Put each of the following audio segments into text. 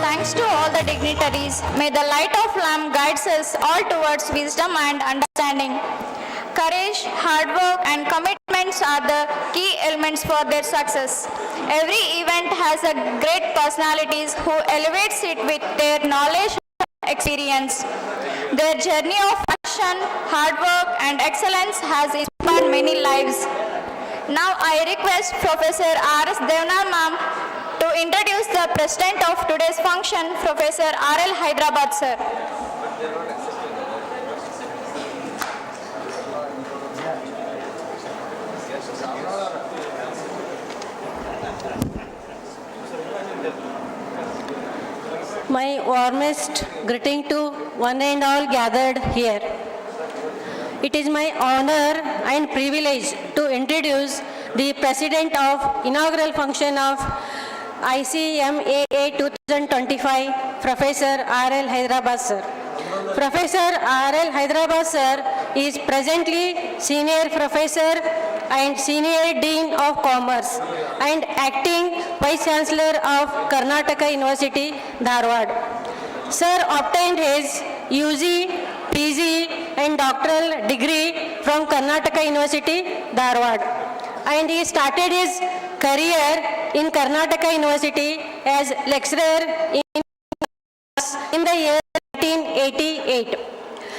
Thanks to all the dignitaries, may the light of Lamb guides us all towards wisdom and understanding. Courage, hard work and commitments are the key elements for their success. Every event has a great personalities who elevates it with their knowledge and experience. Their journey of passion, hard work and excellence has inspired many lives. Now I request Professor R.S. Devna ma'am to introduce the president of today's function, Professor R.L. Hyderabad sir. My warmest greeting to one and all gathered here. It is my honor and privilege to introduce the President of inaugural function of ICMAA-2025, Professor R.L. Hyderabad sir. Professor R.L. Hyderabad sir is presently Senior Professor and Senior Dean of Commerce and Acting Vice Chancellor of Karnatak University, Dharwad. Sir obtained his UG, PG and doctoral degree from Karnatak University, Dharwad. And he started his career in Karnataka University as lecturer in the year 1988.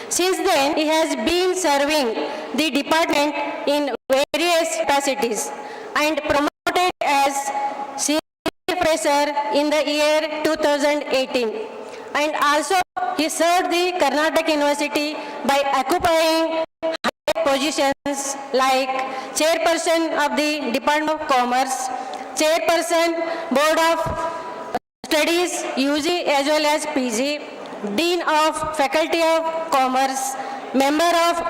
Since then, he has been serving the department in various capacities and promoted as senior professor in the year 2018. And also, he served the Karnataka University by occupying high positions like Chairperson of the Department of Commerce, Chairperson, Board of Studies, UG as well as PG, Dean of Faculty of Commerce, Member of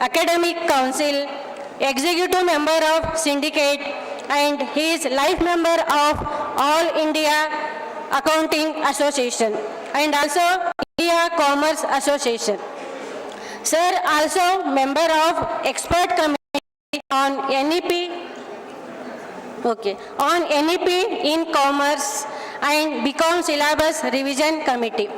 Academic Council, Executive Member of Syndicate, and he is Life Member of All India Accounting Association and also India Commerce Association. Sir also member of Expert Committee on NEP, on NEP in Commerce and BCom Syllabus Revision Committee.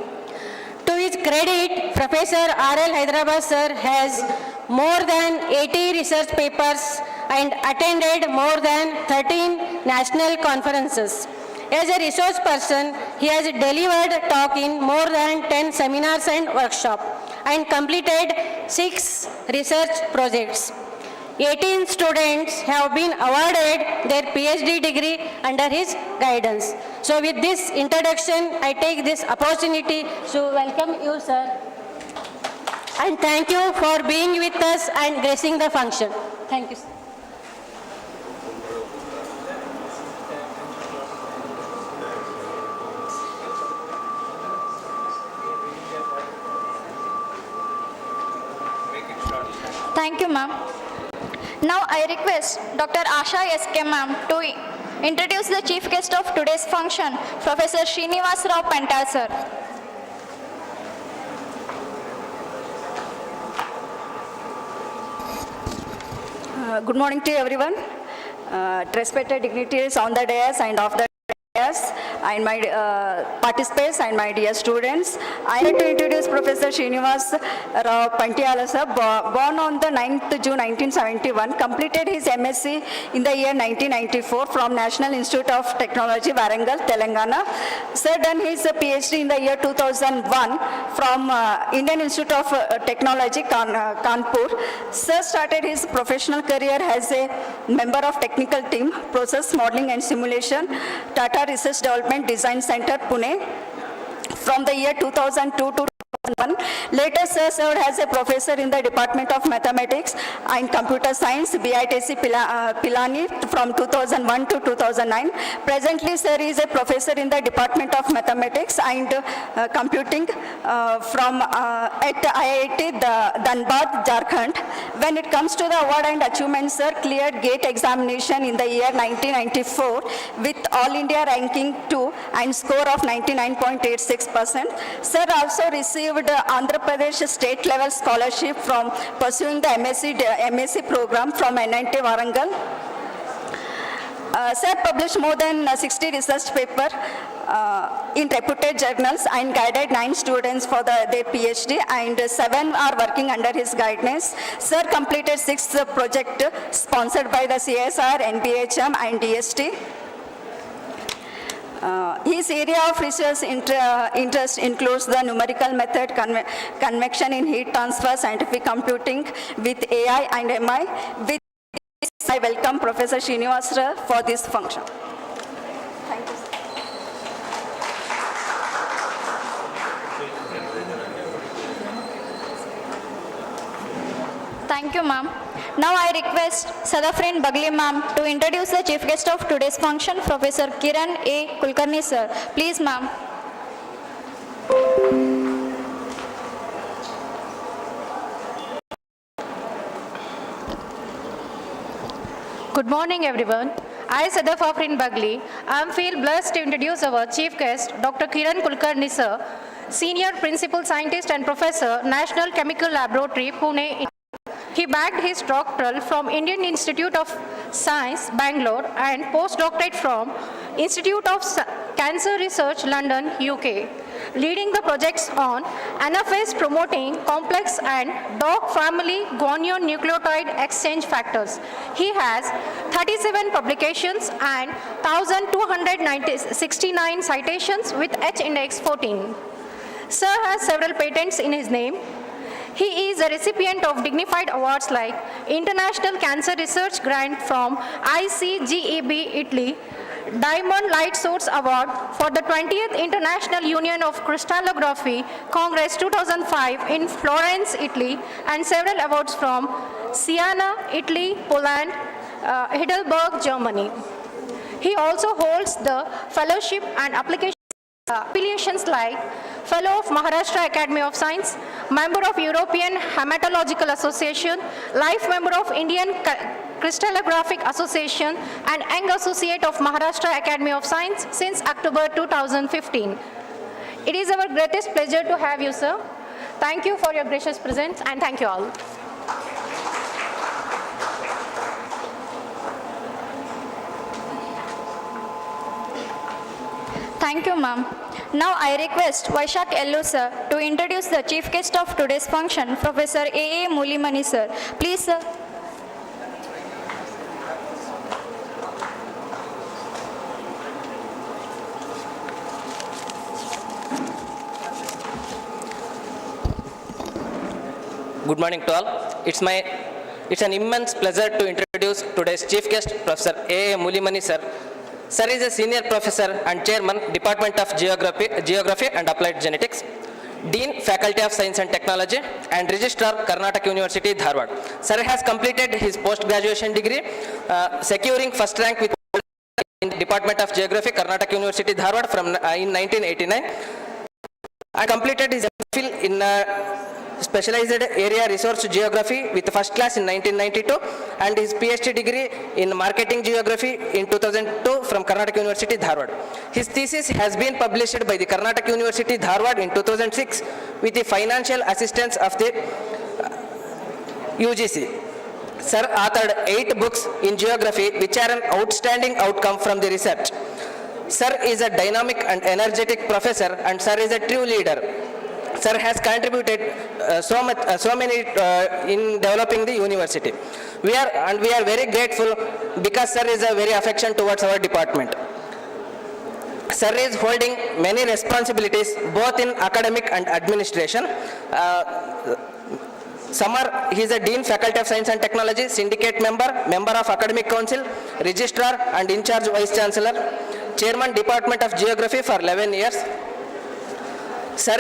To his credit, Professor R.L. Hyderabad sir has more than 80 research papers and attended more than 13 national conferences. As a resource person, he has delivered talk in more than 10 seminars and workshops and completed 6 research projects. 18 students have been awarded their PhD degree under his guidance. So with this introduction, I take this opportunity to welcome you, sir. And thank you for being with us and gracing the function. Thank you, sir. Thank you, ma'am. Now I request Dr. Asha S.K. ma'am to introduce the chief guest of today's function, Professor Srinivas Rao Pental sir. Good morning to everyone. Respected dignitaries on the dais and off the dais, and my participants and my dear students. I am to introduce Professor Srinivas Rao Pantiala sir, born on the 9th June 1971, completed his MSc in the year 1994 from National Institute of Technology, Warangal, Telangana. Sir done his PhD in the year 2001 from Indian Institute of Technology, Kanpur. Sir started his professional career as a member of technical team, process modeling and simulation, Tata Research Development Design Center, Pune, from the year 2002 to 2001. Later, sir served as a professor in the Department of Mathematics and Computer Science, BITC Pilani, from 2001 to 2009. Presently, sir is a professor in the Department of Mathematics and Computing at IIT Dharwad, Jharkhand. When it comes to the award and achievements, sir cleared GATE examination in the year 1994 with All India ranking 2 and score of 99.86%. Sir also received Andhra Pradesh state level scholarship from pursuing the MSc program from NIT Warangal. Sir published more than 60 research papers in reputed journals and guided 9 students for their PhD, and 7 are working under his guidance. Sir completed 6 projects sponsored by the CSR, NBHM and DST. His area of research interest includes the numerical method, convection in heat transfer, scientific computing with AI and MI. With this, I welcome Professor Srinivas for this function. Thank you, sir. Thank you, ma'am. Now I request Sadafrin Bagli ma'am to introduce the chief guest of today's function, Professor Kiran A. Kulkarni sir. Please, ma'am. Good morning, everyone. I, Sadafrin Bagli, feel blessed to introduce our chief guest, Dr. Kiran Kulkarni sir, Senior Principal Scientist and Professor, National Chemical Laboratory, Pune. He bagged his doctoral from Indian Institute of Science, Bangalore, and postdoctorate from Institute of Cancer Research, London, UK, leading the projects on anaphase promoting complex and dog family guanine nucleotide exchange factors. He has 37 publications and 1,269 citations with H-index 14. Sir has several patents in his name. He is a recipient of dignified awards like International Cancer Research Grant from ICMAA, Italy, Diamond Light Source Award for the 20th International Union of Crystallography Congress 2005 in Florence, Italy, and several awards from Siena, Italy, Poland, Heidelberg, Germany. He also holds the fellowship and affiliations like Fellow of Maharashtra Academy of Science, Member of European Hematological Association, Life Member of Indian Crystallographic Association, and Young Associate of Maharashtra Academy of Science since October 2015. It is our greatest pleasure to have you, sir. Thank you for your gracious presence, and thank you all. Thank you, ma'am. Now I request Vaishak Ellu sir to introduce the chief guest of today's function, Professor A. Mulimani sir. Please, sir. Good morning to all. It's an immense pleasure to introduce today's chief guest, Professor A. Mulimani sir. Sir is a senior professor and chairman, Department of Geography and Applied Genetics, Dean, Faculty of Science and Technology, and Registrar, Karnatak University, Dharwad. Sir has completed his post-graduation degree, securing first rank with in the Department of Geography, Karnatak University, Dharwad in 1989, and completed his MPhil in specialized area resource geography with first class in 1992, and his PhD degree in marketing geography in 2002 from Karnatak University, Dharwad. His thesis has been published by the Karnatak University, Dharwad in 2006 with the financial assistance of the UGC. Sir authored 8 books in geography which are an outstanding outcome from the research. Sir is a dynamic and energetic professor, and sir is a true leader. Sir has contributed so many in developing the university. We are very grateful because sir is a very affection towards our department. Sir is holding many responsibilities both in academic and administration. He is a Dean Faculty of Science and Technology, Syndicate member of Academic Council, Registrar and in charge Vice Chancellor, Chairman Department of Geography for 11 years. Sir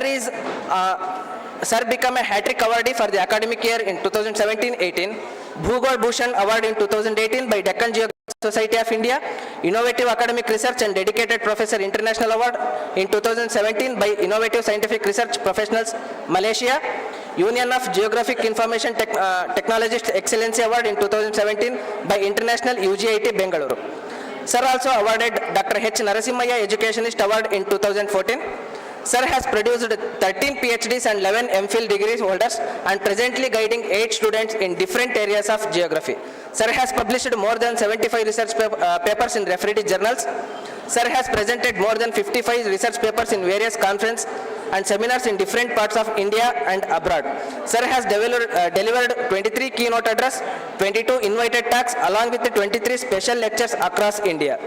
became a hat-trick awardee for the academic year in 2017-18, Bhugol Bhushan Award in 2018 by Deccan Geographical Society of India, Innovative Academic Research and Dedicated Professor International Award in 2017 by Innovative Scientific Research Professionals, Malaysia, Union of Geographic Information Technologists Excellency Award in 2017 by International UGIT Bengaluru. Sir also awarded Dr. H. Narasimhaya Educationist Award in 2014. Sir has produced 13 PhDs and 11 MPhil degrees holders and presently guiding 8 students in different areas of geography. Sir has published more than 75 research papers in refereed journals. Sir has presented more than 55 research papers in various conferences and seminars in different parts of India and abroad. Sir has delivered 23 keynote address, 22 invited talks along with the 23 special lectures across India.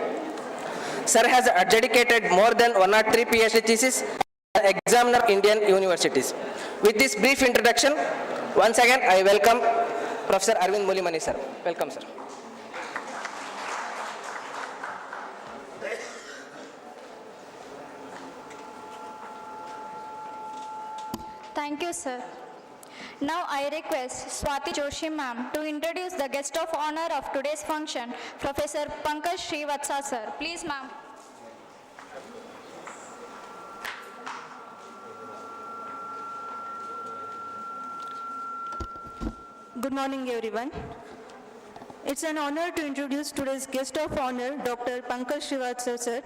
Sir has adjudicated more than 103 PhD theses examiner Indian universities. With this brief introduction, once again I welcome Professor Arvind Mulimani sir. Welcome sir. Thank you, sir. Now I request Swati Joshi ma'am to introduce the guest of honor of today's function, Professor Pankaj Srivatsa sir. Please ma'am. Good morning, everyone. It's an honor to introduce today's guest of honor, Dr. Pankaj Srivatsa sir,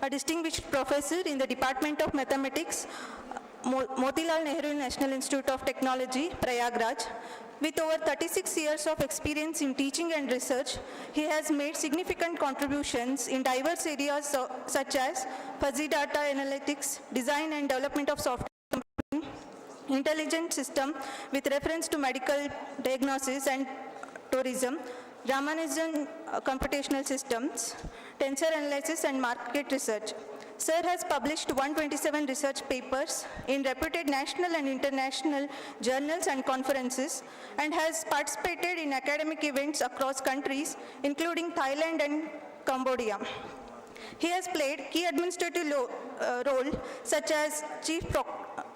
a distinguished professor in the Department of Mathematics, Motilal Nehru National Institute of Technology, Prayagraj. With over 36 years of experience in teaching and research, he has made significant contributions in diverse areas such as fuzzy data analytics, design and development of software, intelligent system with reference to medical diagnosis and tourism, Ramanujan computational systems, tensor analysis and market research. Sir has published 127 research papers in reputed national and international journals and conferences and has participated in academic events across countries including Thailand and Cambodia. He has played key administrative role such as Chief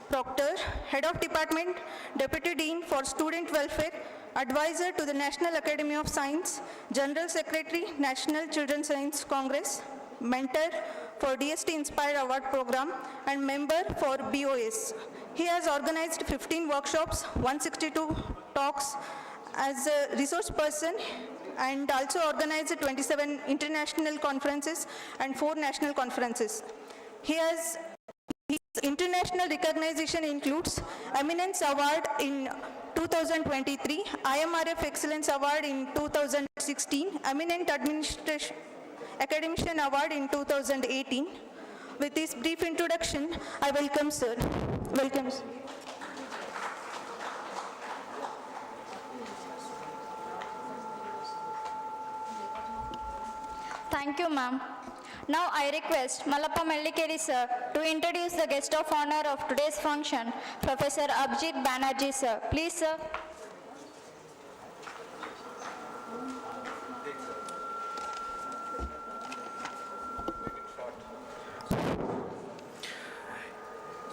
Proctor, Head of Department, Deputy Dean for Student Welfare, Advisor to the National Academy of Science, General Secretary, National Children's Science Congress, Mentor for DST Inspire Award Program, and Member for BOS. He has organized 15 workshops, 162 talks as a resource person, and also organized 27 international conferences and 4 national conferences. His international recognition includes Eminence Award in 2023, IMRF Excellence Award in 2016, Eminent Academician Award in 2018. With this brief introduction, I welcome sir. Welcome. Sir. Thank you, ma'am. Now I request Malappa Mellikeri sir to introduce the guest of honor of today's function, Professor Abhijit Banerjee sir. Please sir.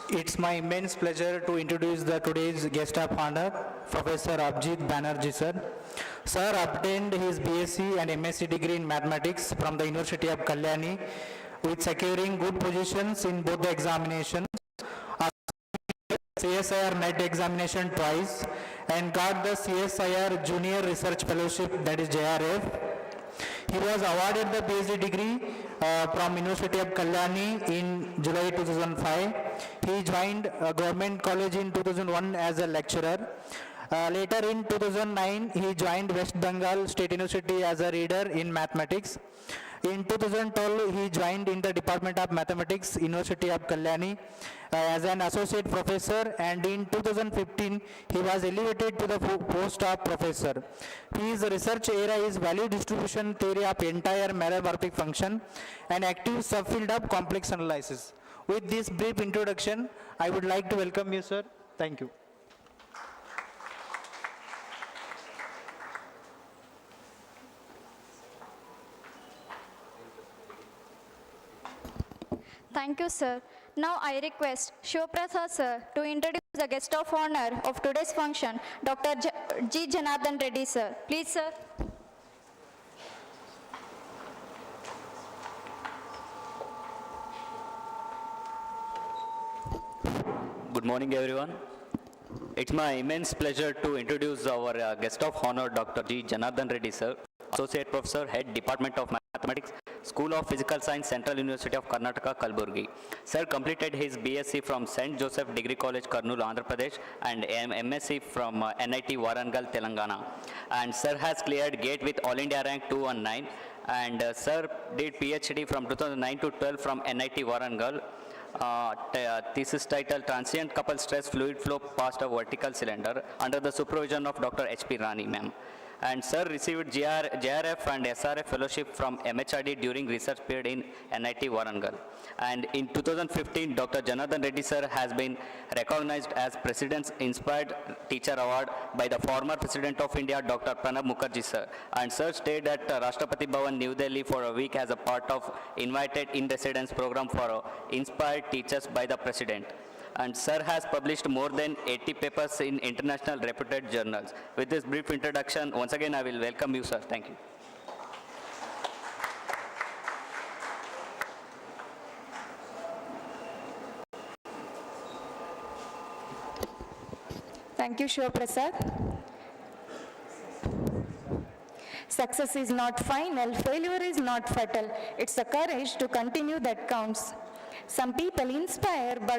It's my immense pleasure to introduce today's guest of honor, Professor Abhijit Banerjee sir. Sir obtained his BSc and MSc degree in mathematics from the University of Kalyani with securing good positions in both the examinations. CSIR NET examination twice and got the CSIR Junior Research Fellowship, that is JRF. He was awarded the PhD degree from University of Kalyani in July 2005. He joined Government College in 2001 as a lecturer. Later in 2009, he joined West Bengal State University as a reader in mathematics. In 2012, he joined in the Department of Mathematics, University of Kalyani, as an associate professor, and in 2015, he was elevated to the post of professor. His research area is value distribution theory of entire meromorphic function, an active subfield of complex analysis. With this brief introduction, I would like to welcome you, sir. Thank you. Thank you, sir. Now I request Shivprasad sir to introduce the guest of honor of today's function, Dr. G. Janardhan Reddy sir. Please, sir. Good morning, everyone. It's my immense pleasure to introduce our guest of honor, Dr. G. Janardhan Reddy, sir, Associate Professor, Head Department of Mathematics, School of Physical Science, Central University of Karnataka, Kalburgi. Sir completed his BSc from St. Joseph Degree College, Kurnool, Andhra Pradesh, and MSc from NIT Warangal, Telangana. And sir has cleared GATE with All India rank 219. And sir did PhD from 2009 to 12 from NIT Warangal. Thesis title Transient Coupled Stress Fluid Flow Past a Vertical Cylinder under the supervision of Dr. H.P. Rani, ma'am. And sir received JRF and SRF fellowship from MHRD during research period in NIT Warangal. And in 2015, Dr. Janardhan Reddy sir has been recognized as President's Inspired Teacher Award by the former President of India, Dr. Pranab Mukherjee sir. And sir stayed at Rashtrapati Bhavan, New Delhi for a week as a part of invited in-residence program for inspired teachers by the President. And sir has published more than 80 papers in international reputed journals. With this brief introduction, once again I will welcome you, sir. Thank you. Thank you, Shivprasad. Success is not final, failure is not fatal. It's the courage to continue that counts. Some people inspire by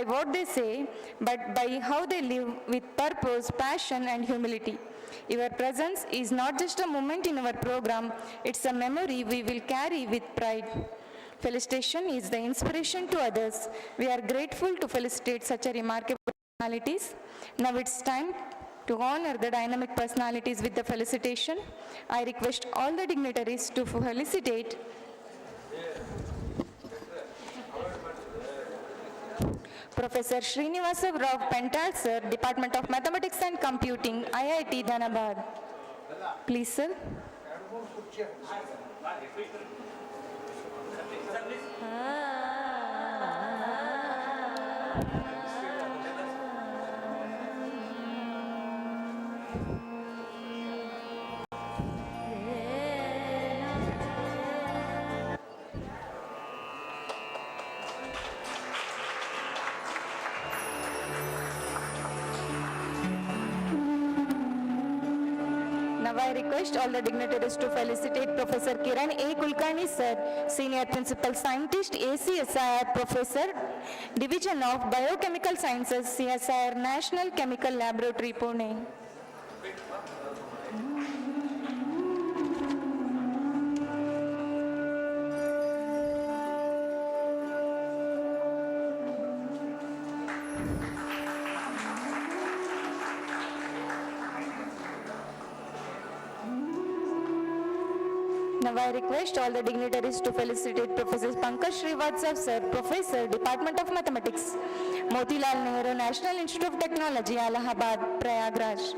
what they say, but by how they live with purpose, passion, and humility. Your presence is not just a moment in our program, it's a memory we will carry with pride. Felicitation is the inspiration to others. We are grateful to felicitate such a remarkable personalities. Now it's time to honor the dynamic personalities with the felicitation. I request all the dignitaries to felicitate Professor Srinivasa Rao Pental, sir, Department of Mathematics and Computing, IIT Dharwad. Please, sir. Now I request all the dignitaries to felicitate Professor Kiran A. Kulkarni, sir, Senior Principal Scientist, ACSIR Professor, Division of Biochemical Sciences, CSIR National Chemical Laboratory, Pune. Now I request all the dignitaries to felicitate Professor Pankaj Srivastav, sir, Professor, Department of Mathematics, Motilal Nehru National Institute of Technology, Allahabad, Prayagraj.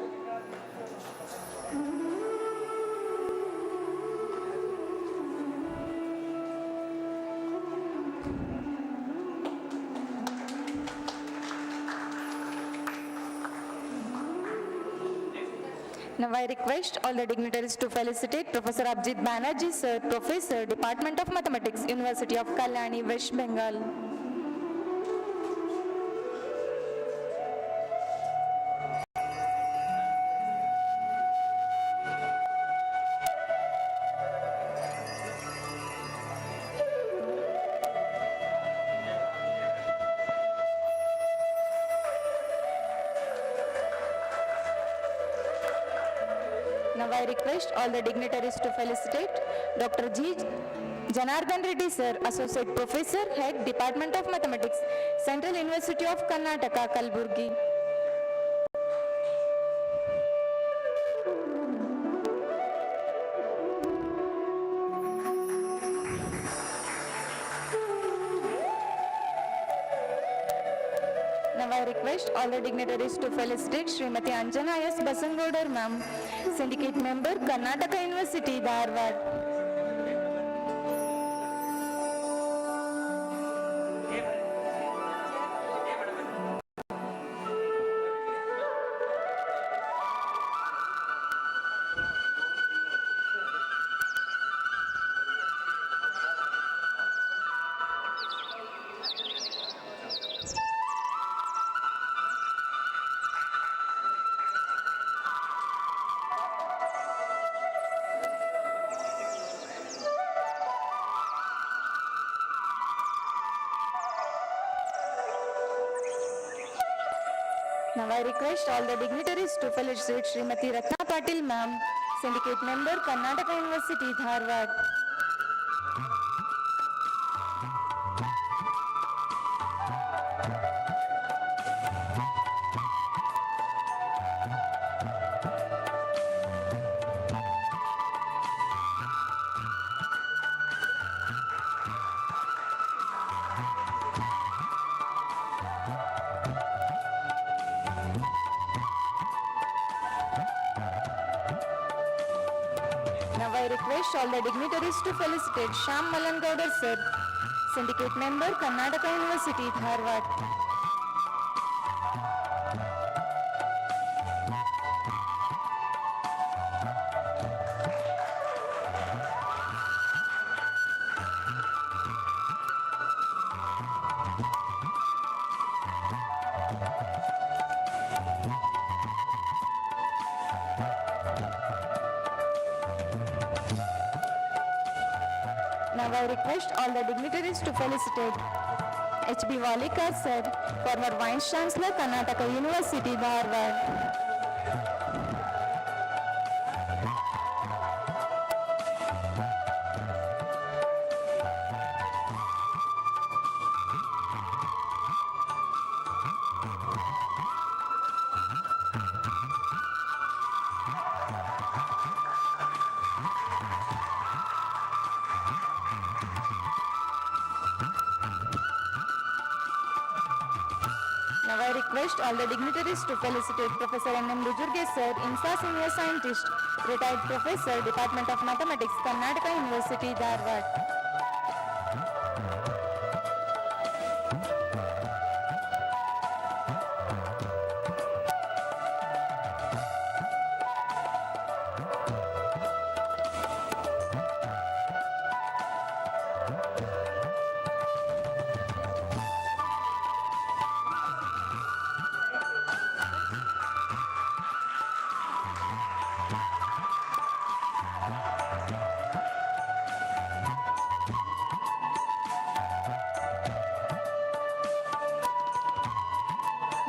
Now I request all the dignitaries to felicitate Professor Abhijit Banerjee, sir, Professor, Department of Mathematics, University of Kalyani, West Bengal. Now I request all the dignitaries to felicitate Dr. G. Janardhan Reddy Sir, Associate Professor, Head, Department of Mathematics, Central University of Karnataka, Kalburgi. Now I request all the dignitaries to felicitate Srimati Anjana S. Basangodar Ma'am, Syndicate Member, Karnataka University, Dharwad. Now I request all the dignitaries to felicitate Srimati Ratna Patil Ma'am, Syndicate Member, Karnataka University, Dharwad. Now I request all the dignitaries to felicitate Shyam Malangaudar Sir, Syndicate Member, Karnataka University, Dharwad. Now I request all the dignitaries to felicitate H.B. Walikar Sir, former Vice Chancellor, Karnataka University, Dharwad. Now I request all the dignitaries to felicitate Professor N.M. Rujurge Sir, INSA Senior Scientist, Retired Professor, Department of Mathematics, Karnataka University, Dharwad.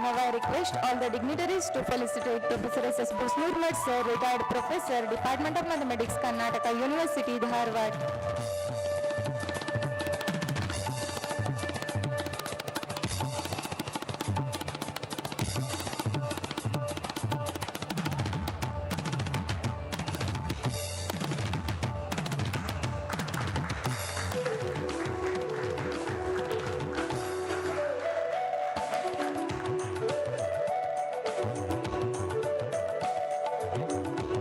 Now I request all the dignitaries to felicitate Professor S.S. Busnurmat Sir, Retired Professor, Department of Mathematics, Karnataka University, Dharwad.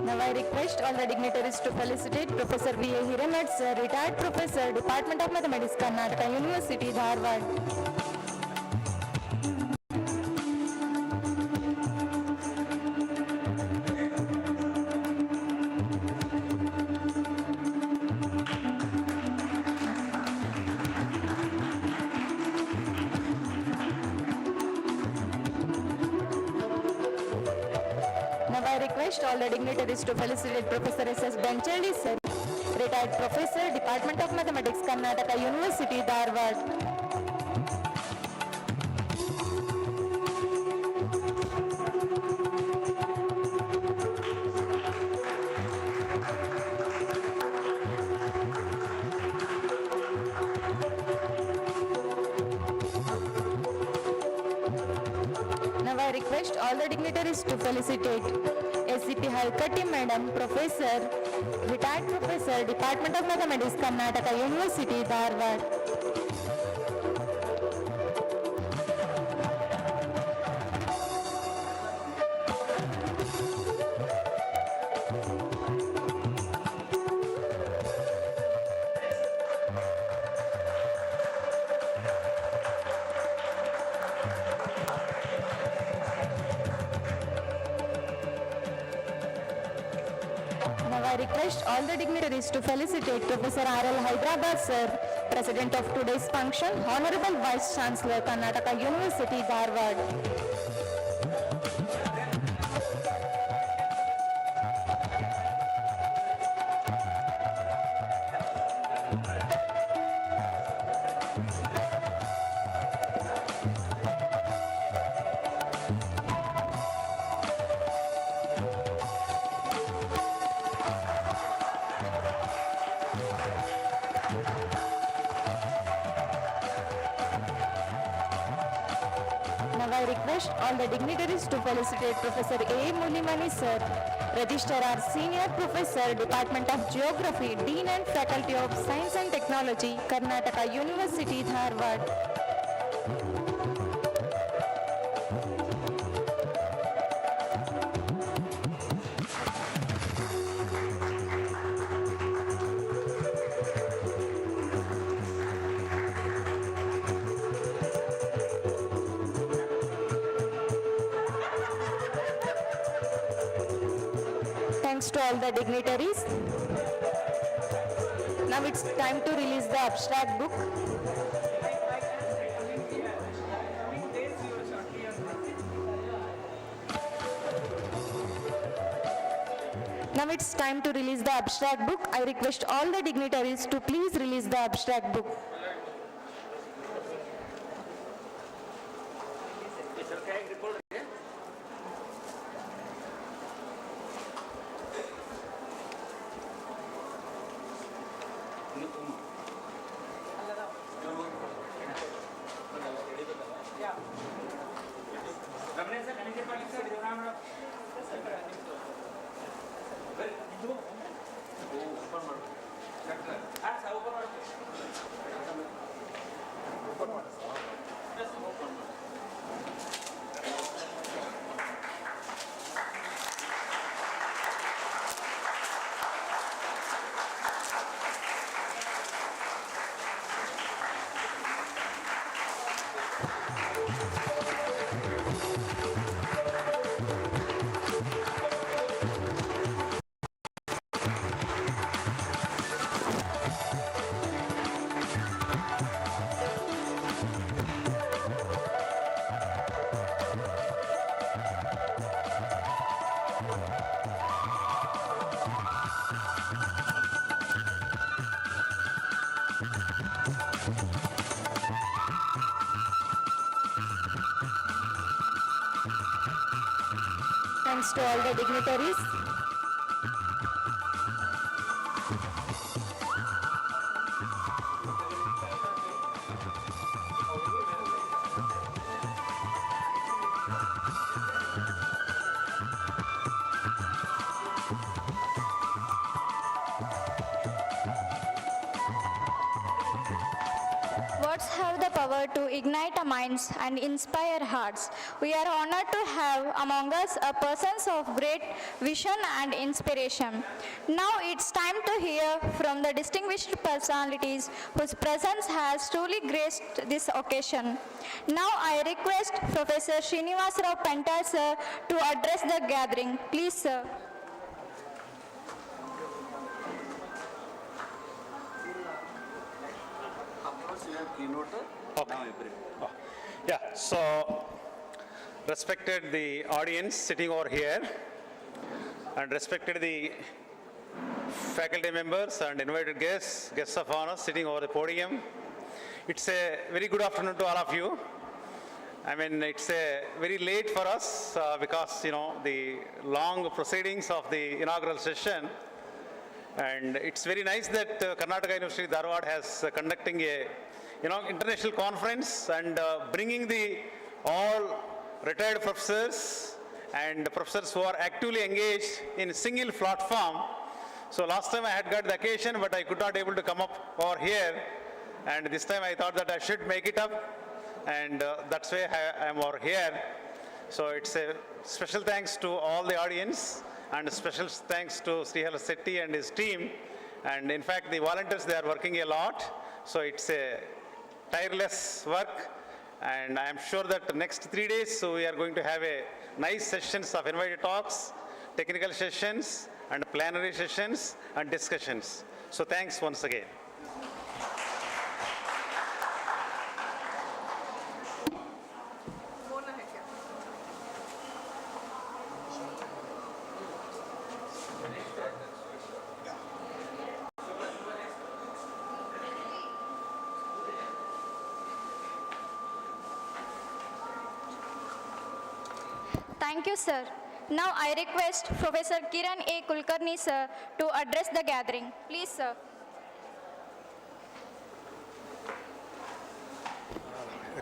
Now I request all the dignitaries to felicitate Professor V.A. Hiranat Sir, Retired Professor, Department of Mathematics, Karnataka University, Dharwad. Now I request all the dignitaries to felicitate Professor S.S. Benchaldi Sir, Retired Professor, Department of Mathematics, Karnataka University, Dharwad. I request all the dignitaries to felicitate SCP Halkatti Madam, Professor, retired Professor, Department of Mathematics, Karnataka University, Dharwad. Now I request all the dignitaries to felicitate Professor R.L. Hyderabad Sir, President of today's function, Honorable Vice Chancellor, Karnataka University, Dharwad. Now I request all the dignitaries to felicitate Professor A. Mulimani Sir, Registrar Senior Professor, Department of Geography, Dean and Faculty of Science and Technology, Karnataka University, Dharwad. Thanks to all the dignitaries. Now it's time to release the abstract book. Now it's time to release the abstract book. I request all the dignitaries to please release the abstract book. Thanks to all the dignitaries. Words have the power to ignite our minds and inspire hearts. We are honored to have among us a persons of great vision and inspiration. Now it's time to hear from the distinguished personalities whose presence has truly graced this occasion. Now I request Professor Srinivasarao Pental sir to address the gathering. Please, sir. Yeah, so respected the audience sitting over here and respected the faculty members and invited guests, guests of honor sitting over the podium. It's a very good afternoon to all of you. I mean, it's a very late for us because, you know, the long proceedings of the inaugural session. And it's very nice that Karnataka University Dharwad has conducting a international conference and bringing the all retired professors and professors who are actively engaged in single platform. So last time I had got the occasion, but I could not able to come up over here. And this time I thought that I should make it up. And that's why I am over here. So it's a special thanks to all the audience and special thanks to Srihala Setti and his team. And in fact, the volunteers, they are working a lot. So it's a tireless work. And I am sure that the next 3 days, so we are going to have a nice sessions of invited talks, technical sessions, and plenary sessions and discussions. So thanks once again. Thank you, sir. Now I request Professor Kiran A. Kulkarni, sir, to address the gathering. Please, sir.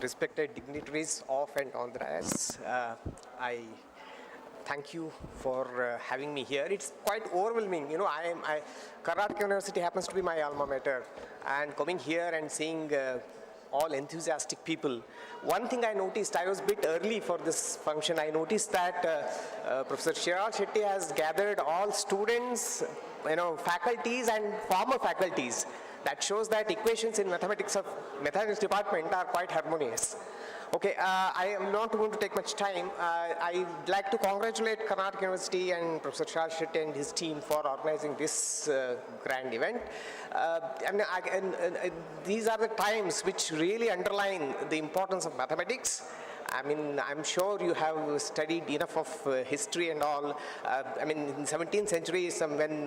Respected dignitaries of and on the dais, I thank you for having me here. It's quite overwhelming. You know, Karnatak University happens to be my alma mater, and coming here and seeing all enthusiastic people. One thing I noticed, I was a bit early for this function, I noticed that Professor Srihala Setti has gathered all students, faculties and former faculties. That shows that equations in mathematics department are quite harmonious. Okay, I am not going to take much time. I'd like to congratulate Karnataka University and Professor Srihala Setti and his team for organizing this grand event. These are the times which really underline the importance of mathematics. I mean, I'm sure you have studied enough of history and all. In 17th century, when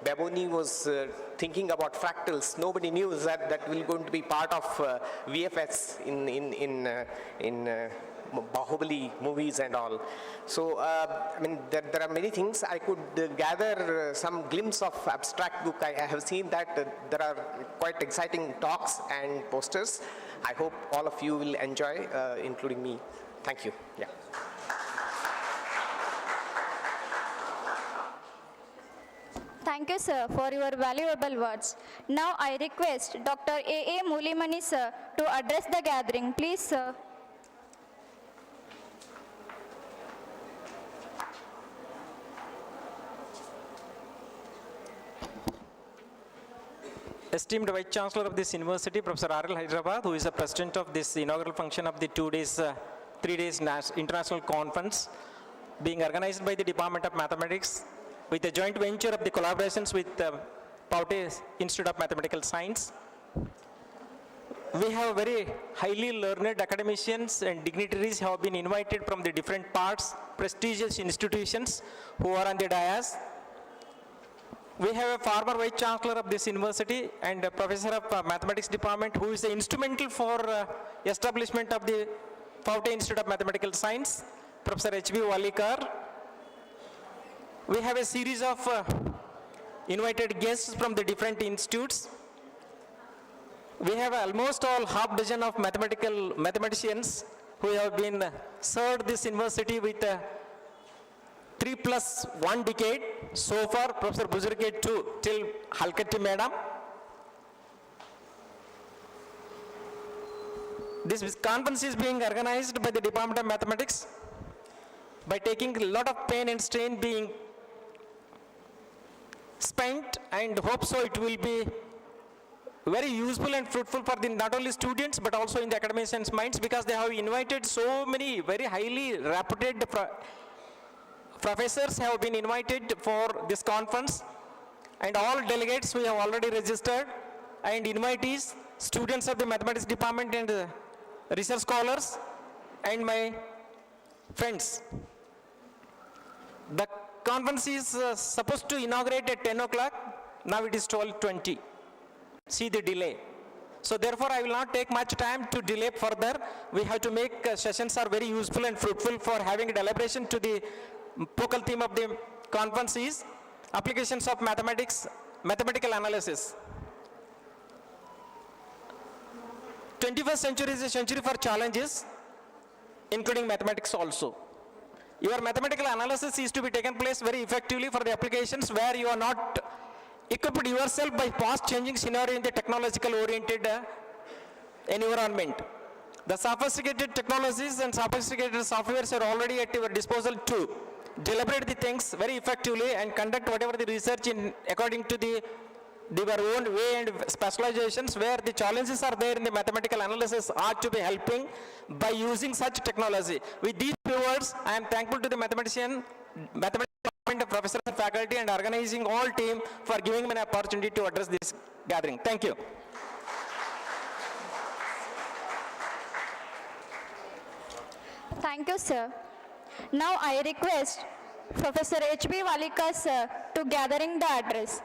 Baboni was thinking about fractals, nobody knew that will going to be part of VFX in Bahubali movies and all. So, there are many things. I could gather some glimpse of abstract book. I have seen that there are quite exciting talks and posters. I hope all of you will enjoy, including me. Thank you. Yeah. Thank you, sir, for your valuable words. Now I request Dr. A. Mulimani, sir, to address the gathering. Please, sir. Esteemed Vice Chancellor of this University, Professor R.L. Hyderabad, who is the President of this inaugural function of the 3 days international conference being organized by the Department of Mathematics with a joint venture of the collaborations with Paute Institute of Mathematical Science. We have very highly learned academicians and dignitaries who have been invited from the different parts, prestigious institutions who are on the dais. We have a former Vice Chancellor of this university and a Professor of Mathematics Department who is instrumental for establishment of the Paute Institute of Mathematical Science, Professor H.B. Walikar. We have a series of invited guests from the different institutes. We have almost all half dozen of mathematicians who have been served this university with 3+1 decade. So far, Professor Buzurge too, till Halkatti Madam. This conference is being organized by the Department of Mathematics by taking a lot of pain and strain being spent, and hope so it will be very useful and fruitful for the not only students but also in the academicians' minds, because they have invited so many very highly reputed professors have been invited for this conference, and all delegates we have already registered, and invitees, students of the mathematics department and research scholars and my friends. The conference is supposed to inaugurate at 10 o'clock. Now it is 12:20. See the delay. So therefore, I will not take much time to delay further. We have to make sessions are very useful and fruitful for having a deliberation to the focal theme of the conference is applications of mathematics, mathematical analysis. 21st century is a century for challenges. including mathematics also. Your mathematical analysis is to be taken place very effectively for the applications where you are not equipped yourself by fast changing scenario in the technological oriented environment. The sophisticated technologies and sophisticated softwares are already at your disposal to deliberate the things very effectively and conduct whatever the research in according to their own way and specializations, where the challenges are there in the mathematical analysis are to be helping by using such technology. With these few words, I am thankful to the mathematical department, professors and faculty and organizing all team for giving me an opportunity to address this gathering. Thank you. Thank you, sir. Now I request Professor H.B. Walika, sir, to gathering the address.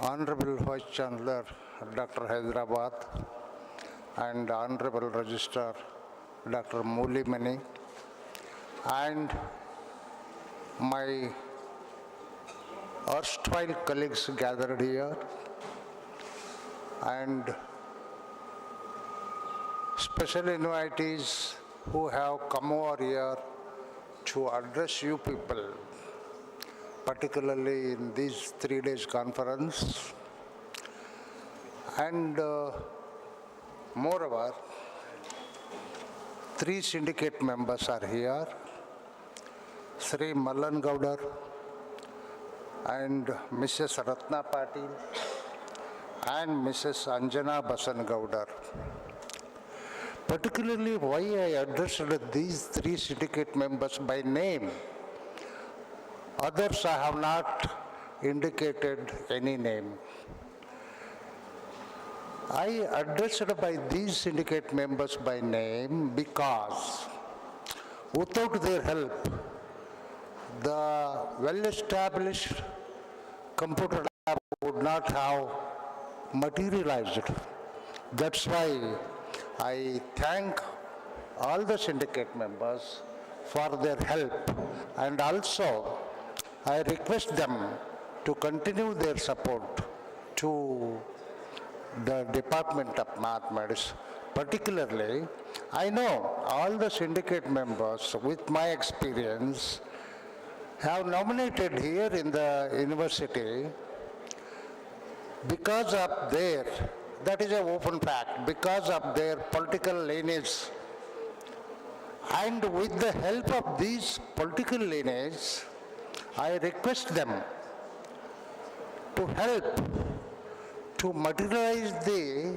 Honorable Vice Chancellor, Dr. Hyderabad, and Honorable Registrar, Dr. Mulimani, and my erstwhile colleagues gathered here, and special invitees who have come over here to address you people, particularly in these 3 days conference. And moreover, 3 syndicate members are here, Sri Mallan Gaudar and Mrs. Ratna Patil and Mrs. Anjana Basan Gaudar. Particularly why I addressed these 3 syndicate members by name. Others I have not indicated any name. I addressed by these syndicate members by name because without their help, the well-established computer lab would not have materialized. That's why I thank all the syndicate members for their help, and also I request them to continue their support to the Department of Mathematics. Particularly, I know all the syndicate members, with my experience, have nominated here in the university because of their, that is an open fact, because of their political lineage. And with the help of these political lineage, I request them to help to materialize the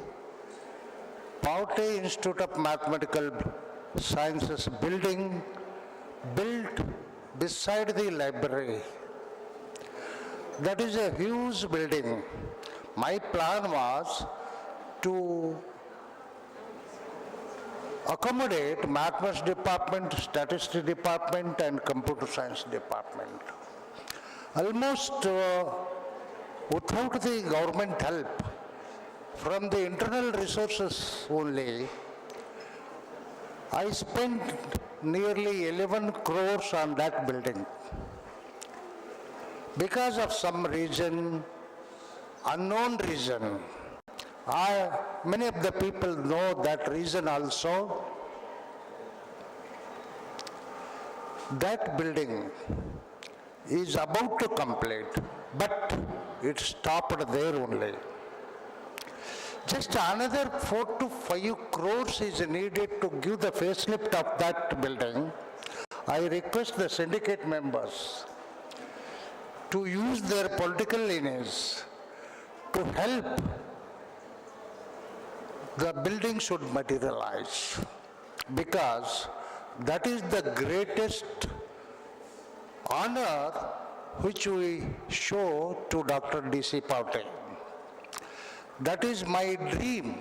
Paute Institute of Mathematical Sciences building built beside the library. That is a huge building. My plan was to accommodate mathematics department, statistics department, and computer science department. Almost without the government help, from the internal resources only, I spent nearly 11 crores on that building. Because of some reason, unknown reason, many of the people know that reason also. That building is about to complete, but it stopped there only. Just another 4 to 5 crores is needed to give the facelift of that building. I request the syndicate members to use their political lineage to help the building should materialize, because that is the greatest honor which we show to Dr. D.C. Paute. That is my dream,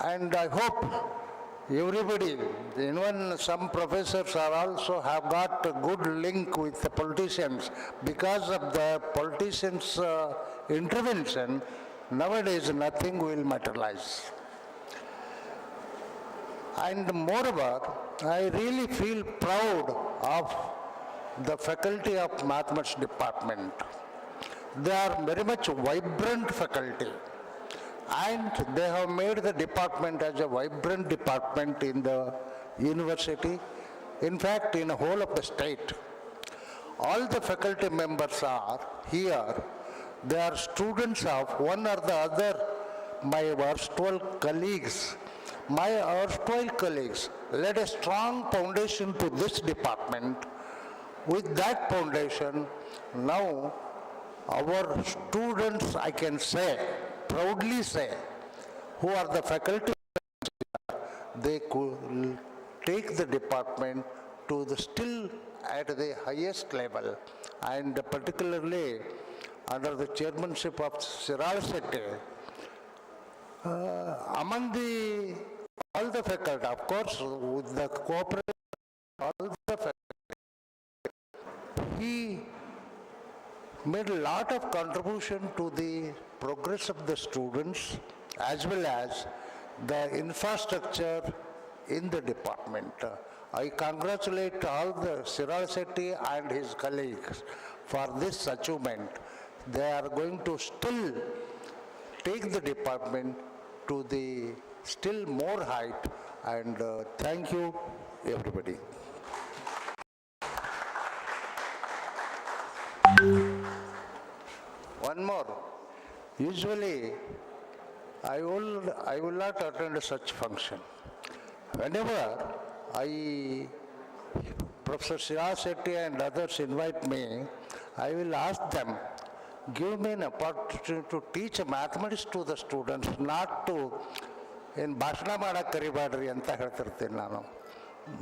and I hope everybody, even some professors are also have got a good link with the politicians. Because of the politicians' intervention, nowadays nothing will materialize. And moreover, I really feel proud of the faculty of mathematics department. They are very much vibrant faculty, and they have made the department as a vibrant department in the university, in fact in the whole of the state. All the faculty members are here. They are students of one or the other, my erstwhile colleagues. My erstwhile colleagues laid a strong foundation to this department. With that foundation, now our students, I can say, proudly say, who are the faculty, they could take the department to the still at the highest level, and particularly under the chairmanship of Siral Shetty, among all the faculty, of course, with the cooperation of all the faculty, he made a lot of contribution to the progress of the students as well as the infrastructure in the department. I congratulate all the Siral Shetty and his colleagues for this achievement. They are going to still take the department to the still more height, and thank you everybody. One more. Usually, I will not attend such function. Whenever Professor Siral Shetty and others invite me, I will ask them, give me an opportunity to teach mathematics to the students, not to in bhashana madak karibadri anta ಹೇಳ್ತಿರ್ತೀನಿ ನಾನು.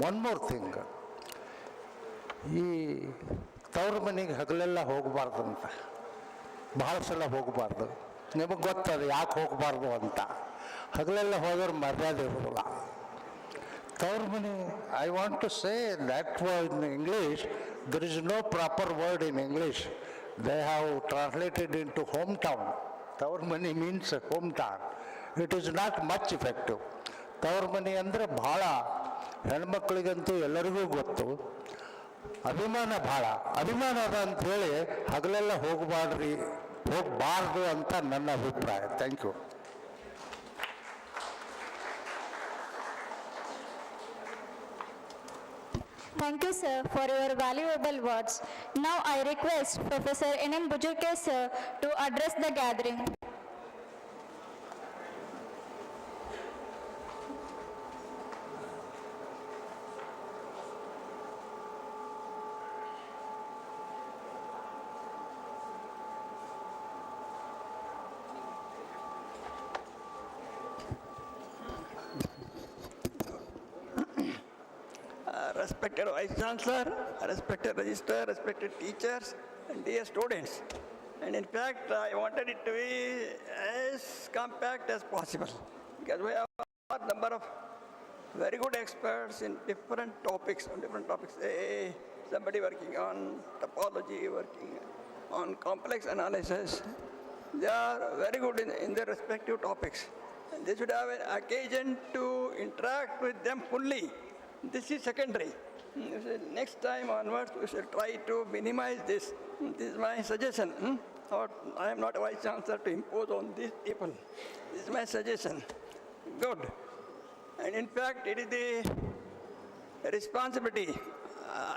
One more thing, ಈ ತವ್ರ ಮನೆಗೆ ಹಗಲೆಲ್ಲ ಹೋಗಬಾರ್ದಂತ, ಭಾಳ ಸಲ ಹೋಗಬಾರ್ದು. ನಿಮಗೆ ಗೊತ್ತದು ಯಾಕೆ ಹೋಗಬಾರ್ದು ಅಂತ. ಹಗಲೆಲ್ಲ ಹೋದ್ರೆ ಮರ್ಯಾದೆ ಇರೋಲ್ಲ. ತವ್ರ ಮನೆ, I want to say that word in English, there is no proper word in English. They have translated into hometown. ತವ್ರ ಮನೆ means hometown. It is not much effective. ತವ್ರ ಮನೆ ಅಂದರೆ ಭಾಳ, ಹೆಣ್ಮಕ್ಳಿಗಂತೂ ಎಲ್ಲರಿಗೂ ಗೊತ್ತು, ಅಭಿಮಾನ ಭಾಳ. ಅಭಿಮಾನ ಅದ ಅಂಥೇಳಿ ಹಗಲೆಲ್ಲ ಹೋಗಬಾರ್ದು ಅಂತ ನನ್ನ ಅಭಿಪ್ರಾಯ. Thank you. Thank you, sir, for your valuable words. Now I request Professor N.M. Bujurke, sir, to address the gathering. Respected Vice Chancellor, respected Registrar, respected teachers, and dear students. And in fact, I wanted it to be as compact as possible, because we have a number of very good experts in different topics, somebody working on topology, working on complex analysis. They are very good in their respective topics. And they should have an occasion to interact with them fully. This is secondary. Next time onwards, we should try to minimize this. This is my suggestion. I am not a Vice Chancellor to impose on these people. This is my suggestion. Good. And in fact, it is the responsibility,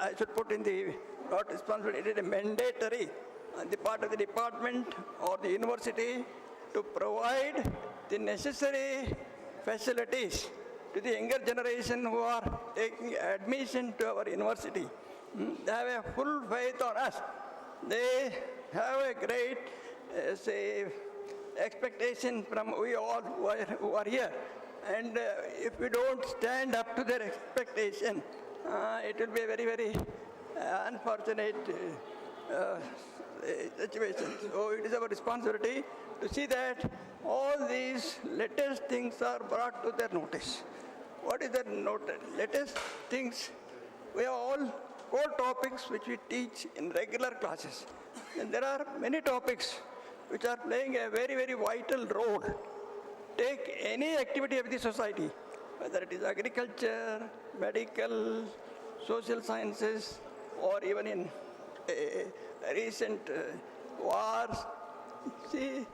I should put in the, not responsibility, it is a mandatory on the part of the department or the university to provide the necessary facilities to the younger generation who are taking admission to our university. They have a full faith on us. They have a great, expectation from we all who are here. And if we don't stand up to their expectation, it will be a very, very unfortunate situation. So it is our responsibility to see that all these latest things are brought to their notice. What is the latest things? We have all core topics which we teach in regular classes. And there are many topics which are playing a very, very vital role. Take any activity of the society, whether it is agriculture, medical, social sciences, or even in recent wars. See,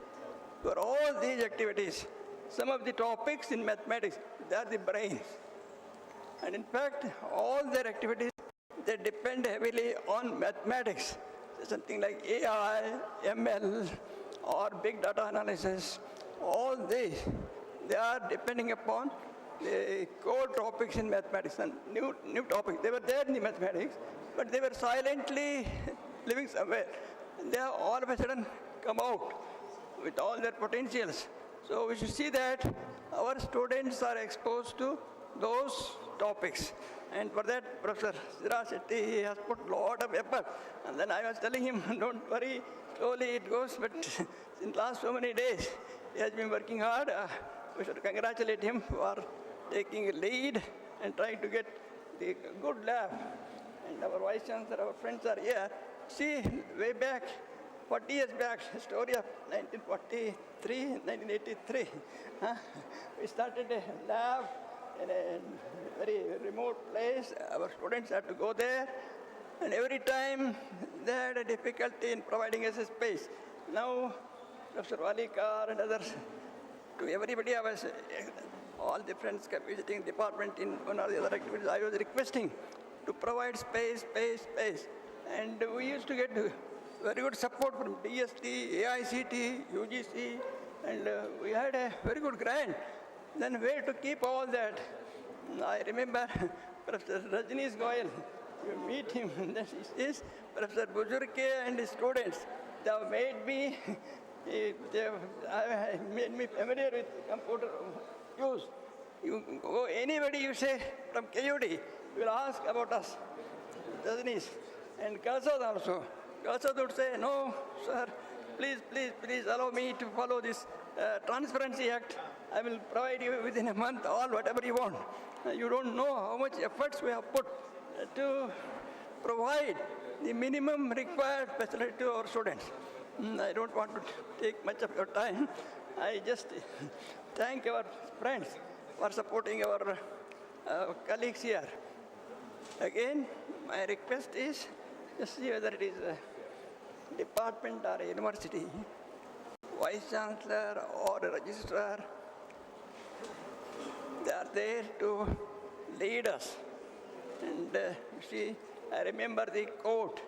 for all these activities, some of the topics in mathematics, they are the brains. And in fact, all their activities, they depend heavily on mathematics. Something like AI, ML, or big data analysis, all these, they are depending upon the core topics in mathematics and new topics. They were there in the mathematics, but they were silently living somewhere. They have all of a sudden come out with all their potentials. So we should see that our students are exposed to those topics. And for that, Professor Siraj Shetty, he has put a lot of effort. And then I was telling him, don't worry, slowly it goes, but in last so many days, he has been working hard. We should congratulate him for taking a lead and trying to get the good lab. And our Vice Chancellor, our friends are here. See, way back, 40 years back, story of 1943, 1983. We started a lab in a very remote place. Our students had to go there. And every time they had a difficulty in providing us a space. Now, Professor Walikar and others, to everybody I was, all the friends kept visiting department in one or the other activities, I was requesting to provide space. And we used to get very good support from DST, AICT, UGC, and we had a very good grant. Then where to keep all that? I remember Professor Rajneesh Goyal, you meet him, and then he says, Professor Bujurke and his students, they have made me, made me familiar with computer use. You go anybody you say from KUD, you will ask about us. Rajneesh and Kalsad also. Kalsad would say, no, sir, please allow me to follow this Transparency Act. I will provide you within a month all whatever you want. You don't know how much efforts we have put to provide the minimum required facility to our students. I don't want to take much of your time. I just thank our friends for supporting our colleagues here. Again, my request is, just see whether it is a department or a university, Vice Chancellor or a registrar, they are there to lead us. And see, I remember the quote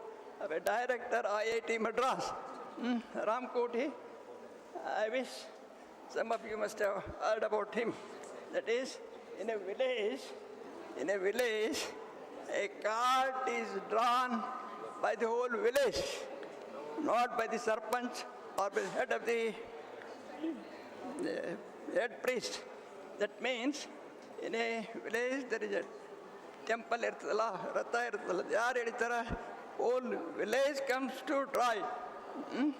of a director, IIT Madras, Ram Koti. I wish some of you must have heard about him. That is, in a village, a cart is drawn by the whole village, not by the sarpanch or by the head of the head priest. That means in a village there is a temple, whole village comes to try.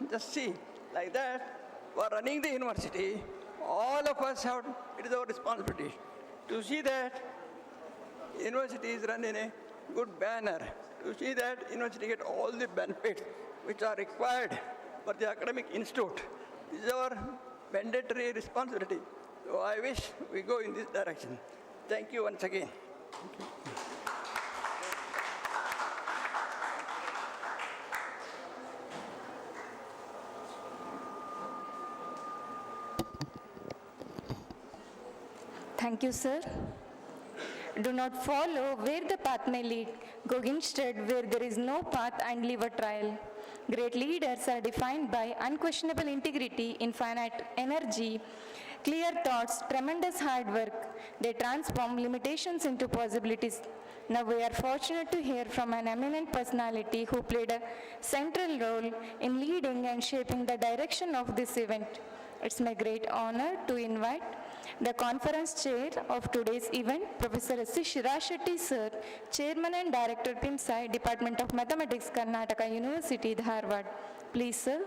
Just see, like that, for running the university, all of us have, it is our responsibility to see that university is run in a good manner, to see that university get all the benefits which are required for the academic institute. This is our mandatory responsibility. So I wish we go in this direction. Thank you once again. Thank you, sir. Do not follow where the path may lead. Go instead where there is no path and leave a trail. Great leaders are defined by unquestionable integrity, infinite energy, clear thoughts, tremendous hard work. They transform limitations into possibilities. Now we are fortunate to hear from an eminent personality who played a central role in leading and shaping the direction of this event. It's my great honor to invite the conference chair of today's event, Professor S.C. Siraj Shetty, sir, Chairman and Director, PIMSI, Department of Mathematics, Karnataka University, Dharwad. Please, sir.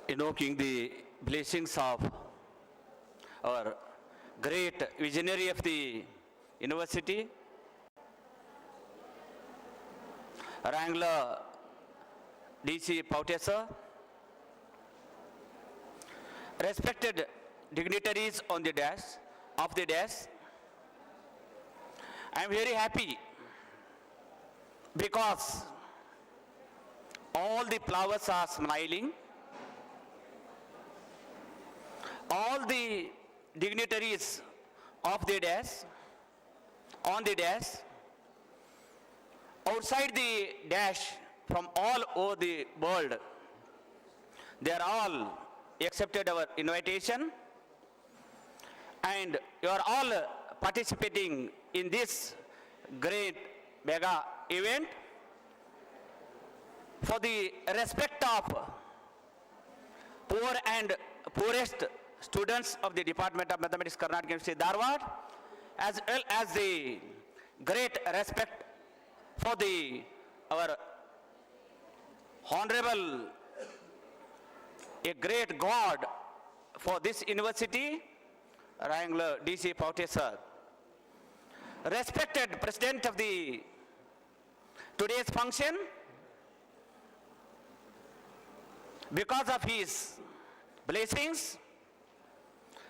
Invoking the blessings of our great visionary of the University, Wrangler DC Pautesa, respected dignitaries on the dash, of the dash. I am very happy because all the flowers are smiling. All the dignitaries of the dash, on the dash, outside the dash, from all over the world, they are all accepted our invitation, and you are all participating in this great mega event for the respect of poor and poorest students of the Department of Mathematics, Karnatak University, Dharwad, as well as the great respect for our honorable, a great God for this university, Wrangler DC Pautesa. Respected President of the today's function, because of his blessings,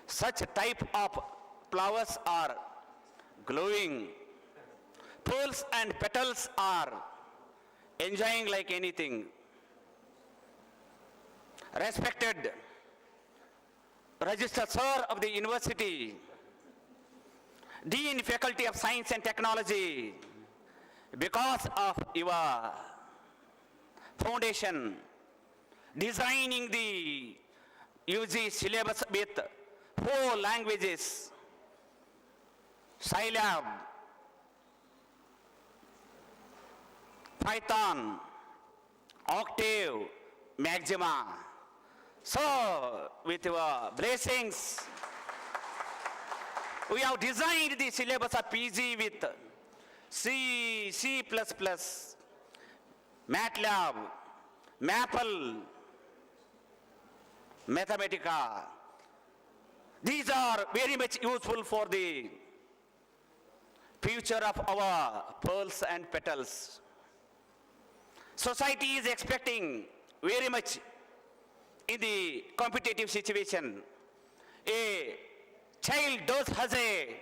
such type of flowers are glowing. Pearls and petals are enjoying like anything. Respected Register Sir of the University, Dean Faculty of Science and Technology, because of your foundation, designing the UG syllabus with 4 languages, Scilab, Python, Octave, Maxima. So, with your blessings, we have designed the syllabus of PG with C, C++, MATLAB, Maple, Mathematica. These are very much useful for the future of our pearls and petals. Society is expecting very much in the competitive situation. A child does has a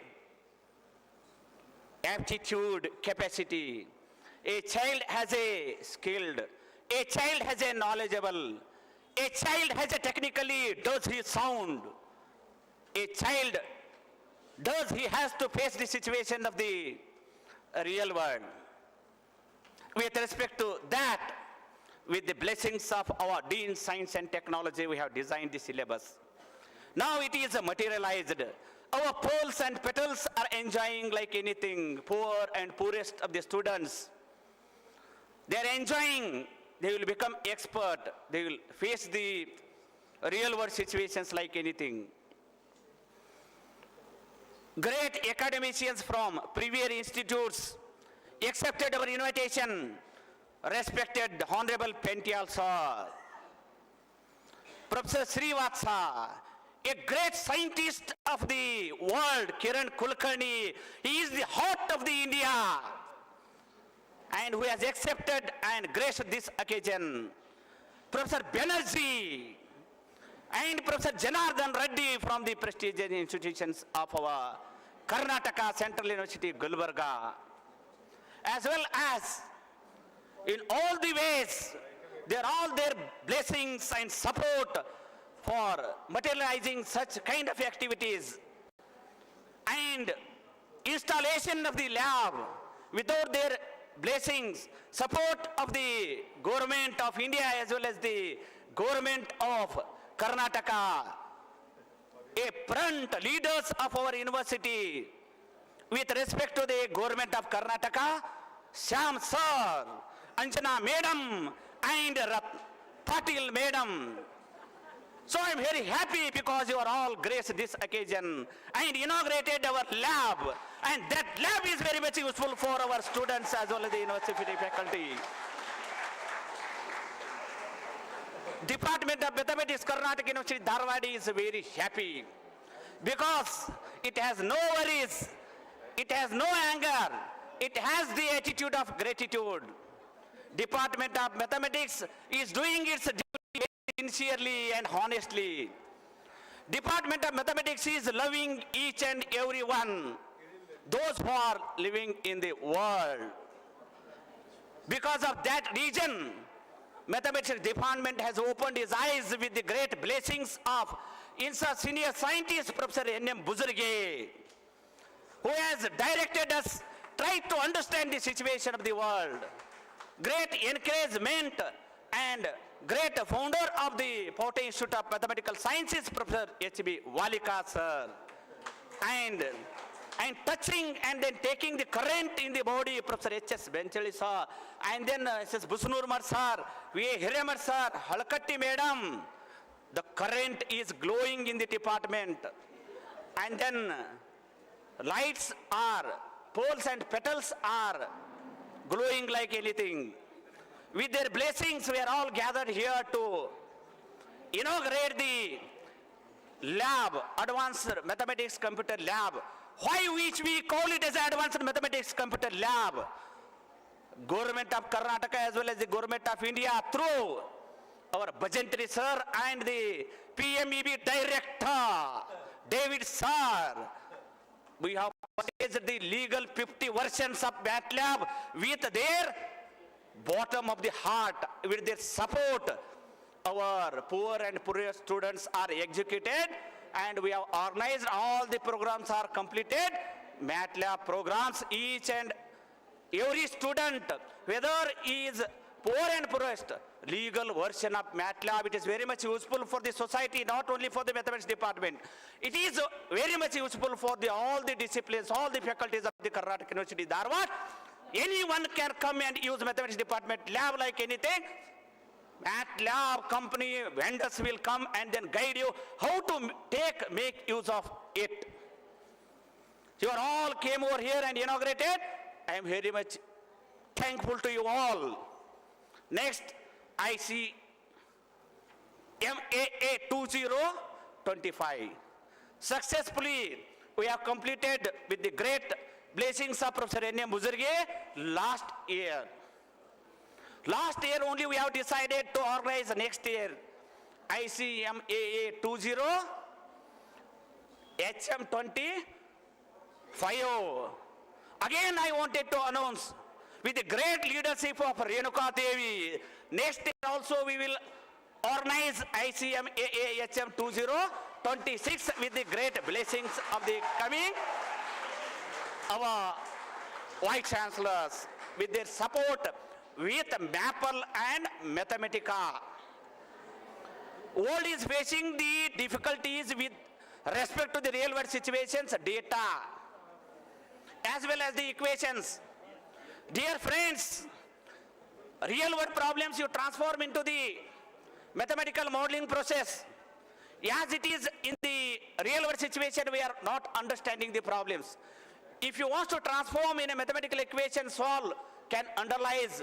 aptitude, capacity. A child has a skilled. A child has a knowledgeable. A child has a technically does he sound. A child does he has to face the situation of the real world. With respect to that, with the blessings of our Dean Science and Technology, we have designed the syllabus. Now it is materialized. Our pearls and petals are enjoying like anything, poor and poorest of the students. They are enjoying, they will become expert, they will face the real world situations like anything. Great academicians from previous institutes accepted our invitation. Respected Honorable Pentyal Sir, Professor Srivatsa, a great scientist of the world, Kiran Kulkarni, he is the heart of the India, and who has accepted and graced this occasion. Professor Banerjee and Professor Janardhan Reddy from the prestigious institutions of our Karnataka Central University, Gulbarga, as well as in all the ways, they are all their blessings and support for materializing such kind of activities. And installation of the lab, without their blessings, support of the government of India as well as the government of Karnataka, a front leaders of our university, with respect to the government of Karnataka, Shyam Sir, Anjana Madam, and Patil Madam. So I am very happy because you are all graced this occasion and inaugurated our lab, and that lab is very much useful for our students as well as the university faculty. Department of Mathematics, Karnataka University, Dharwad is very happy because it has no worries it has no anger. It has the attitude of gratitude. Department of Mathematics is doing its duty sincerely and honestly. Department of Mathematics is loving each and every one, those who are living in the world. Because of that reason, Mathematics Department has opened his eyes with the great blessings of INSA senior scientist Professor N.M. Buzurge, who has directed us, tried to understand the situation of the world. Great encouragement and great founder of the Pote Institute of Mathematical Sciences, Professor H.B. Walika, sir. And touching and then taking the current in the body, Professor H.S. Benchali, sir. And then S.S. Busnurmar, sir, V.A. Hiremar, sir, Halakatti, madam. The current is glowing in the department. And then lights are, poles and petals are glowing like anything. With their blessings, we are all gathered here to inaugurate the lab, Advanced Mathematics Computer Lab. Why which we call it as Advanced Mathematics Computer Lab? Government of Karnataka as well as the Government of India through our Bhajantri sir and the PMEB Director, David sir, we have purchased the legal 50 versions of MATLAB with their bottom of the heart, with their support. Our poor and poorest students are educated, and we have organized all the programs are completed. MATLAB programs, each and every student, whether he is poor and poorest, legal version of MATLAB, it is very much useful for the society, not only for the mathematics department. It is very much useful for all the disciplines, all the faculties of the Karnatak University, Dharwad. Anyone can come and use mathematics department lab like anything. MATLAB company vendors will come and then guide you how to make use of it. You all came over here and inaugurated. I am very much thankful to you all. Next, ICMAA-2025. Successfully, we have completed with the great blessings of Professor N.M. Buzurge last year. Last year only we have decided to organize next year ICMAA-20-HM-2025. Again I wanted to announce with the great leadership of Renuka Devi, next year also we will organize ICMAA-HM-2026 with the great blessings of the coming our Vice Chancellors, with their support with Maple and Mathematica. World is facing the difficulties with respect to the real world situations, data, as well as the equations. Dear friends, real world problems you transform into the mathematical modeling process. As it is in the real world situation, we are not understanding the problems. If you want to transform in a mathematical equation, solve, can analyze,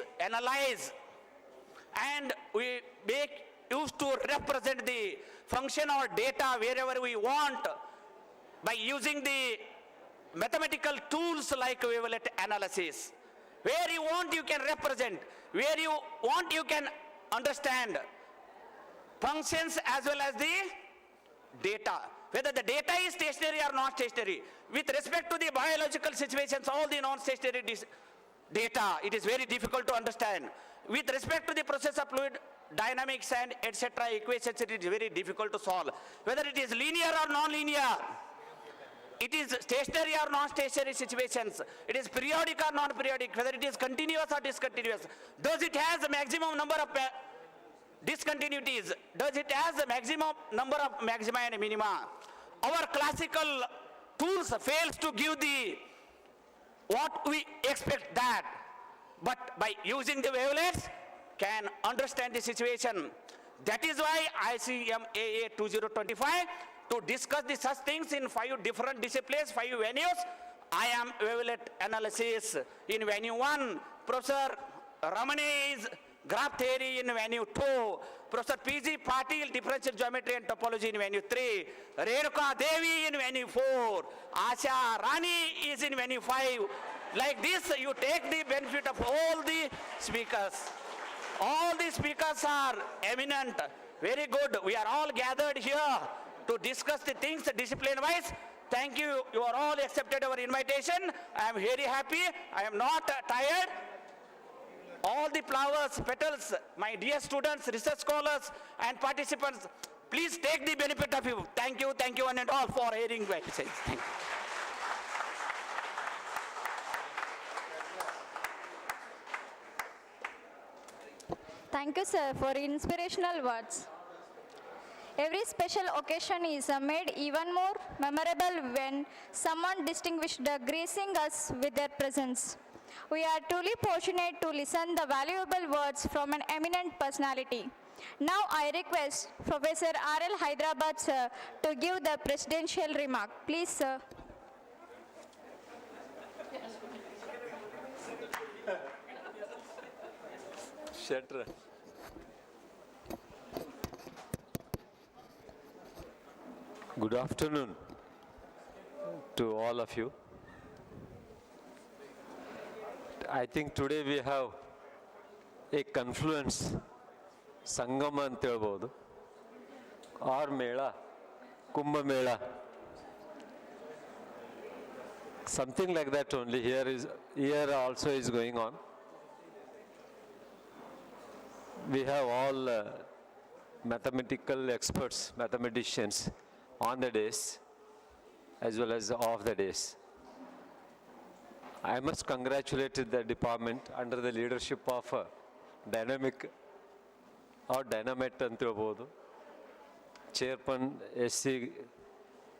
and we make use to represent the function or data wherever we want by using the mathematical tools like wavelet analysis. Where you want, you can represent. Where you want, you can understand functions as well as the data. Whether the data is stationary or not stationary. With respect to the biological situations, all the non-stationary data, it is very difficult to understand. With respect to the process of fluid dynamics and etc. equations, it is very difficult to solve. Whether it is linear or non-linear, it is stationary or non-stationary situations, it is periodic or non-periodic, whether it is continuous or discontinuous. Does it has a maximum number of discontinuities? Does it has a maximum number of maxima and minima? Our classical tools fails to give the what we expect that, but by using the wavelets can understand the situation. That is why ICMAA-2025 to discuss the such things in 5 different disciplines, 5 venues. I am wavelet analysis in venue 1. Professor Ramane is graph theory in venue 2, Professor P.G. Patil, differential geometry and topology in venue 3, Renuka Devi in venue 4, Asha Rani is in venue 5. Like this, you take the benefit of all the speakers. All the speakers are eminent, very good. We are all gathered here to discuss the things discipline-wise. Thank you. You are all accepted our invitation. I am very happy. I am not tired. All the flowers, petals, my dear students, research scholars, and participants, please take the benefit of you. Thank you, one and all for hearing my message. Thank you. Thank you, sir, for inspirational words. Every special occasion is made even more memorable when someone distinguished gracing us with their presence. We are truly fortunate to listen the valuable words from an eminent personality. Now I request Professor R.L. Hyderabad, sir, to give the presidential remark. Please, sir. Shutter. Good afternoon to all of you. I think today we have a confluence, Sangama anta helbodu, or Mela, Kumbha Mela. Something like that only here also is going on. We have all mathematical experts, mathematicians on the days as well as off the days. I must congratulate the department under the leadership of dynamic or dynamite anta helbodu, Chairman S.C.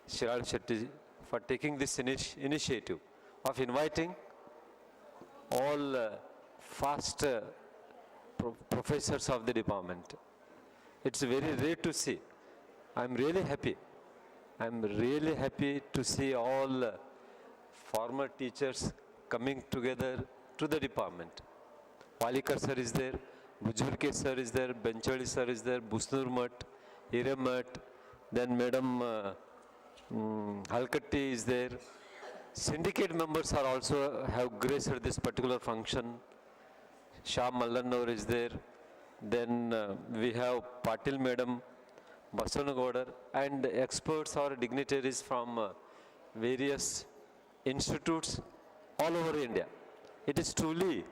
Shiral Shetty, for taking this initiative of inviting all fast professors of the department. It's very rare to see. I'm really happy. I'm really happy to see all former teachers coming together to the department. Walikar sir is there, Bujurke sir is there, Benchali sir is there, Busnur Mat, Hiremat, then Madam Halkatti is there. Syndicate members are also have graced this particular function. Shah Mallanur is there. Then we have Patil Madam, Basanagodar, and experts or dignitaries from various institutes all over India. It is truly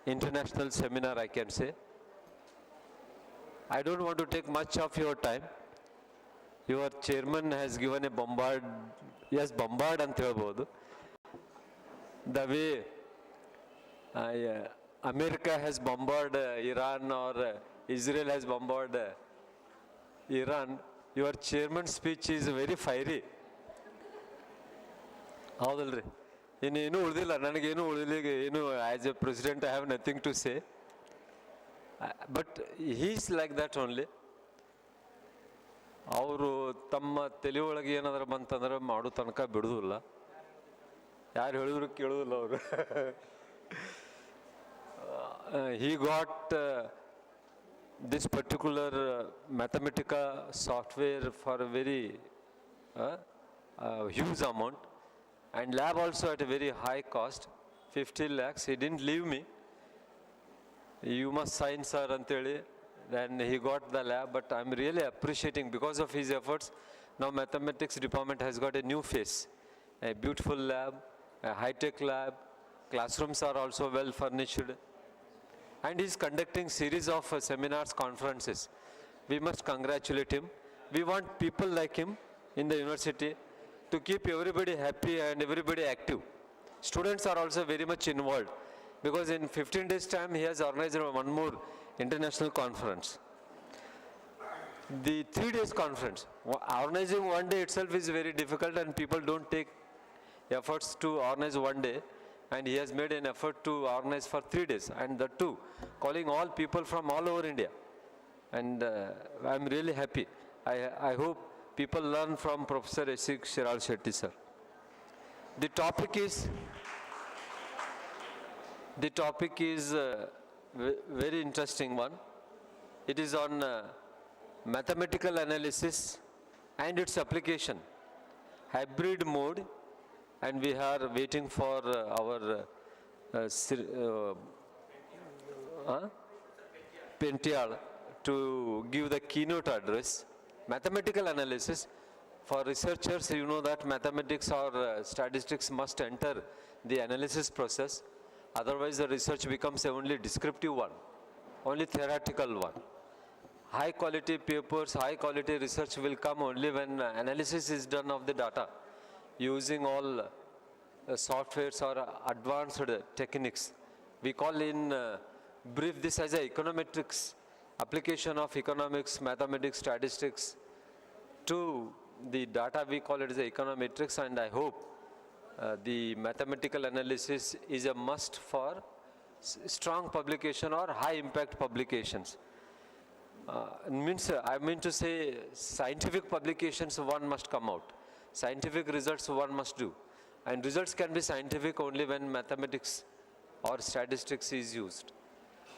international seminar, I can say. I don't want to take much of your time. Your chairman has given a bombard anta helbodu. The way America has bombarded Iran or Israel has bombarded Iran, your chairman's speech is very fiery. Howdalri? Innenu udila nanagenu udile as a president I have nothing to say. But he is like that only. ಅವರು ತಮ್ಮ ತಲೆ ಒಳಗೆ ಏನಾದರೂ ಬಂತಂದ್ರೆ ಮಾಡೋ ತನಕ ಬಿಡುವುದಿಲ್ಲ. ಯಾರು ಹೇಳಿದ್ರು ಕೇಳುವುದಿಲ್ಲ ಅವರು. He got this particular Mathematica software for a very huge amount, and lab also at a very high cost, 50 lakhs. He didn't leave me. You must sign, sir, anteli. Then he got the lab, but I'm really appreciating because of his efforts. Now mathematics department has got a new face, a beautiful lab, a high-tech lab. Classrooms are also well furnished. And he's conducting series of seminars, conferences. We must congratulate him. We want people like him in the university to keep everybody happy and everybody active. Students are also very much involved because in 15 days time he has organized one more international conference. The 3 days conference, organizing one day itself is very difficult and people don't take efforts to organize one day. And he has made an effort to organize for 3 days, and that too, calling all people from all over India. And I'm really happy. I hope people learn from Professor S.C. Shiral Shetty, sir. The topic is very interesting one. It is on mathematical analysis and its application, hybrid mode, and we are waiting for our Pential to give the keynote address. Mathematical analysis, for researchers, you know that mathematics or statistics must enter the analysis process. Otherwise, the research becomes a only descriptive one, only theoretical one. High quality papers, high quality research will come only when analysis is done of the data using all softwares or advanced techniques. We call in brief this as a econometrics, application of economics, mathematics, statistics to the data. We call it as a econometrics, and I hope the mathematical analysis is a must for strong publication or high impact publications. I mean to say scientific publications one must come out. Scientific results one must do. And results can be scientific only when mathematics or statistics is used.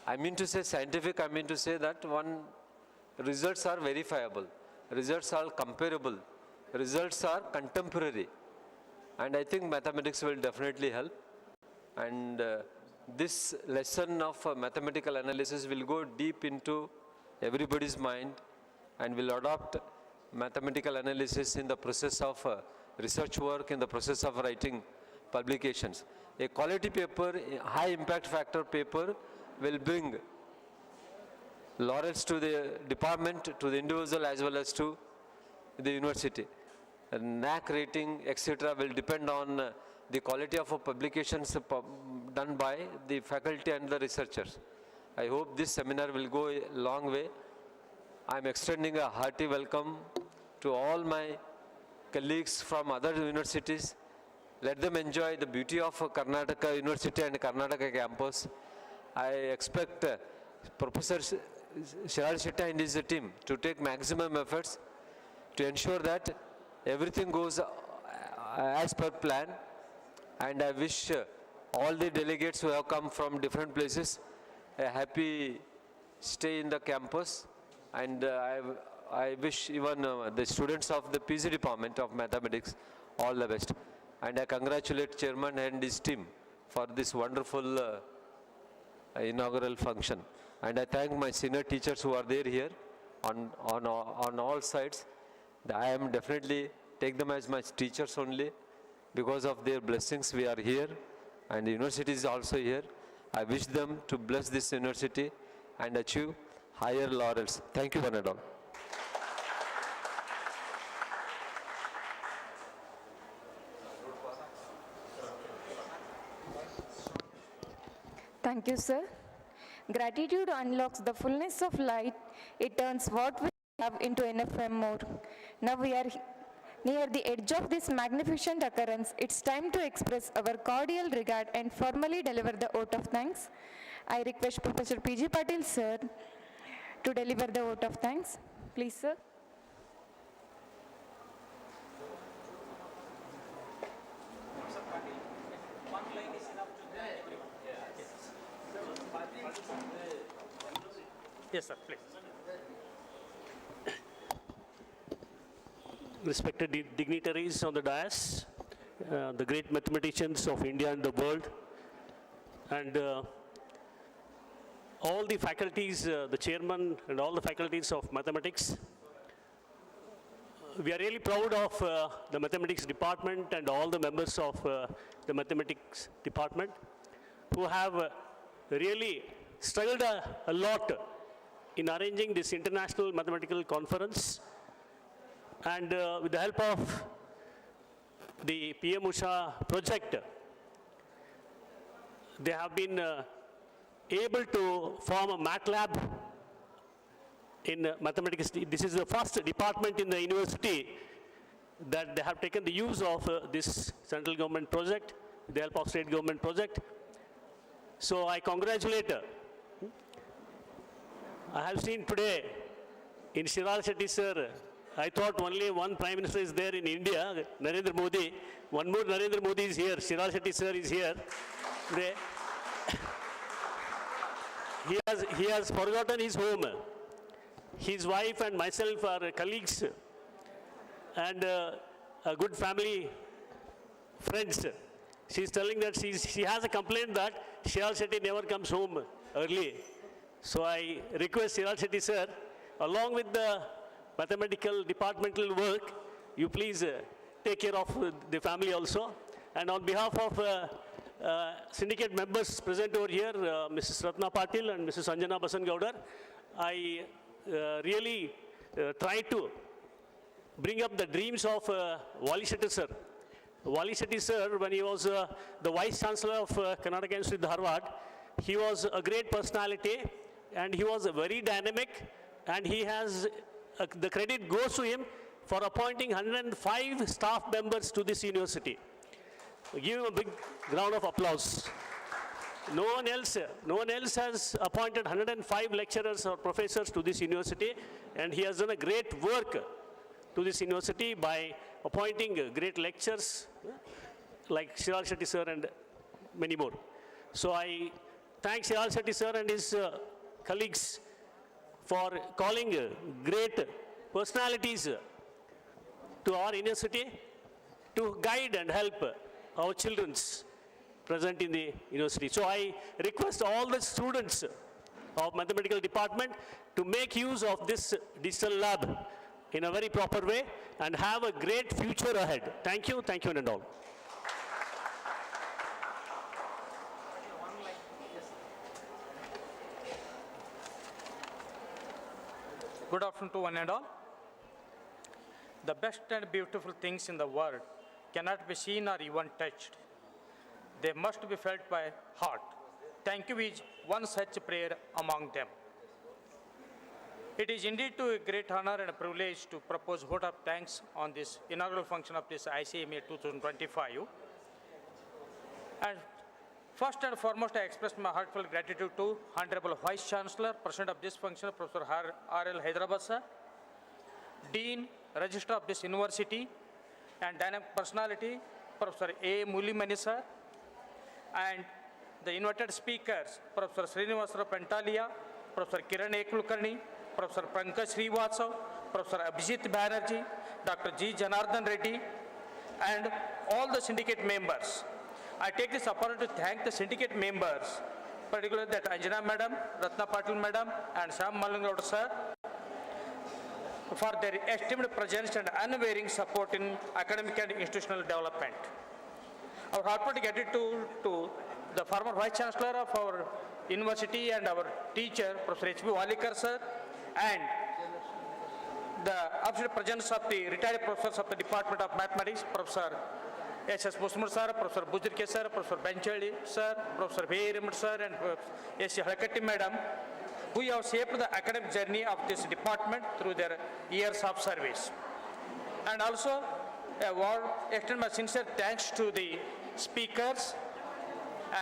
I mean to say scientific, I mean to say that results are verifiable, results are comparable, results are contemporary. And I think mathematics will definitely help. And this lesson of mathematical analysis will go deep into everybody's mind and will adopt mathematical analysis in the process of research work, in the process of writing publications. A quality paper, a high impact factor paper will bring laurels to the department, to the individual as well as to the university. NAC rating, etc. will depend on the quality of publications done by the faculty and the researchers. I hope this seminar will go a long way. I am extending a hearty welcome to all my colleagues from other universities. Let them enjoy the beauty of Karnataka University and Karnataka campus. I expect Professor Shiral Shetty and his team to take maximum efforts to ensure that everything goes as per plan. And I wish all the delegates who have come from different places a happy stay in the campus. And I wish even the students of the PG Department of Mathematics all the best. And I congratulate Chairman and his team for this wonderful inaugural function. And I thank my senior teachers who are there here on all sides. I am definitely take them as my teachers only. Because of their blessings we are here, and the university is also here. I wish them to bless this university and achieve higher laurels. Thank you one and all. Thank you, sir. Gratitude unlocks the fullness of light. It turns what we have into enough and more. Now we are near the edge of this magnificent occurrence. It's time to express our cordial regard and formally deliver the vote of thanks. I request Professor P.G. Patil, sir, to deliver the vote of thanks. Please, sir. Yes, sir, please. Respected dignitaries on the dais, the great mathematicians of India and the world, and all the faculties, the chairman and all the faculties of mathematics. We are really proud of the mathematics department and all the members of the mathematics department who have really struggled a lot in arranging this international mathematical conference. And with the help of the PM Usha project, they have been able to form a math lab in mathematics. This is the first department in the university that they have taken the use of this central government project, with the help of state government project. So I congratulate. I have seen today in Shiral Shetty sir, I thought only one Prime Minister is there in India, Narendra Modi. One more Narendra Modi is here. Shiral Shetty sir is here. he has forgotten his home. His wife and myself are colleagues and a good family friends. She's telling that she has a complaint that Shiral Shetty never comes home early. So I request Shiral Shetty sir, along with the mathematical departmental work, you please take care of the family also. And on behalf of syndicate members present over here, Mrs. Ratna Patil and Mrs. Anjana Basangaudar, I really try to bring up the dreams of Wali Shetty sir. Wali Shetty sir, when he was the Vice Chancellor of Karnatak University, Dharwad, he was a great personality and he was very dynamic, and he has, the credit goes to him for appointing 105 staff members to this university. Give him a big round of applause. No one else has appointed 105 lecturers or professors to this university, and he has done a great work to this university by appointing great lecturers like Shiral Shetty sir and many more. So I thank Shiral Shetty sir and his colleagues for calling great personalities to our university to guide and help our children present in the university. So I request all the students of mathematical department to make use of this digital lab in a very proper way and have a great future ahead. Thank you one and all. Good afternoon to one and all. The best and beautiful things in the world cannot be seen or even touched. They must be felt by heart. Thank you is one such prayer among them. It is indeed a great honor and a privilege to propose vote of thanks on this inaugural function of this ICMAA-2025. And first and foremost, I express my heartfelt gratitude to Honorable Vice Chancellor, President of this function, Professor R.L. Hyderabad sir, Dean, Registrar of this university, and dynamic personality, Professor A. Mulimani sir, and the invited speakers, Professor Srinivasara Pantalia, Professor Kiran Ekulkarni, Professor Pankaj Srivastav, Professor Abhijit Banerjee, Dr. G. Janardhan Reddy, and all the syndicate members. I take this opportunity to thank the syndicate members, particularly that Anjana Madam, Ratna Patil Madam, and Sam Mallingaud sir, for their esteemed presence and unwavering support in academic and institutional development. Our heartfelt gratitude to the former Vice Chancellor of our university and our teacher, Professor H.B. Walikar sir, and the absolute presence of the retired professors of the Department of Mathematics, Professor S.S. Musmur sir, Professor Bujirke sir, Professor Benchali sir, Professor V. sir, and S.C. Halakatti madam, who have shaped the academic journey of this department through their years of service. And also, a word, extend my sincere thanks to the speakers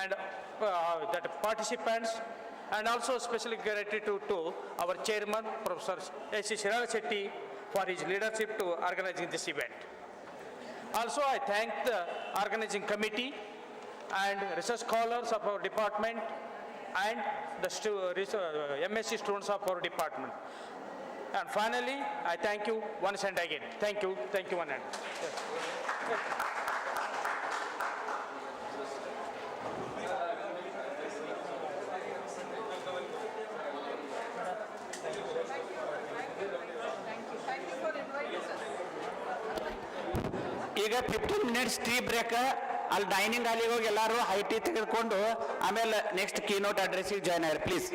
and the participants, and also special gratitude to our chairman, Professor S. Shiral Shetty, for his leadership to organizing this event. Also, I thank the organizing committee and research scholars of our department and the MSc students of our department. And finally, I thank you once and again. Thank you one and. ಈಗ 15 minutes tea break. ಅಲ್ಲಿ dining ಹಾಲಿಗೆ ಹೋಗಿ ಎಲ್ಲರೂ high tea ತೆಗೆದುಕೊಂಡು ಆಮೇಲೆ next keynote ಅಡ್ರೆಸ್ಸಿಗೆ join ಆಗ್ರಿ please.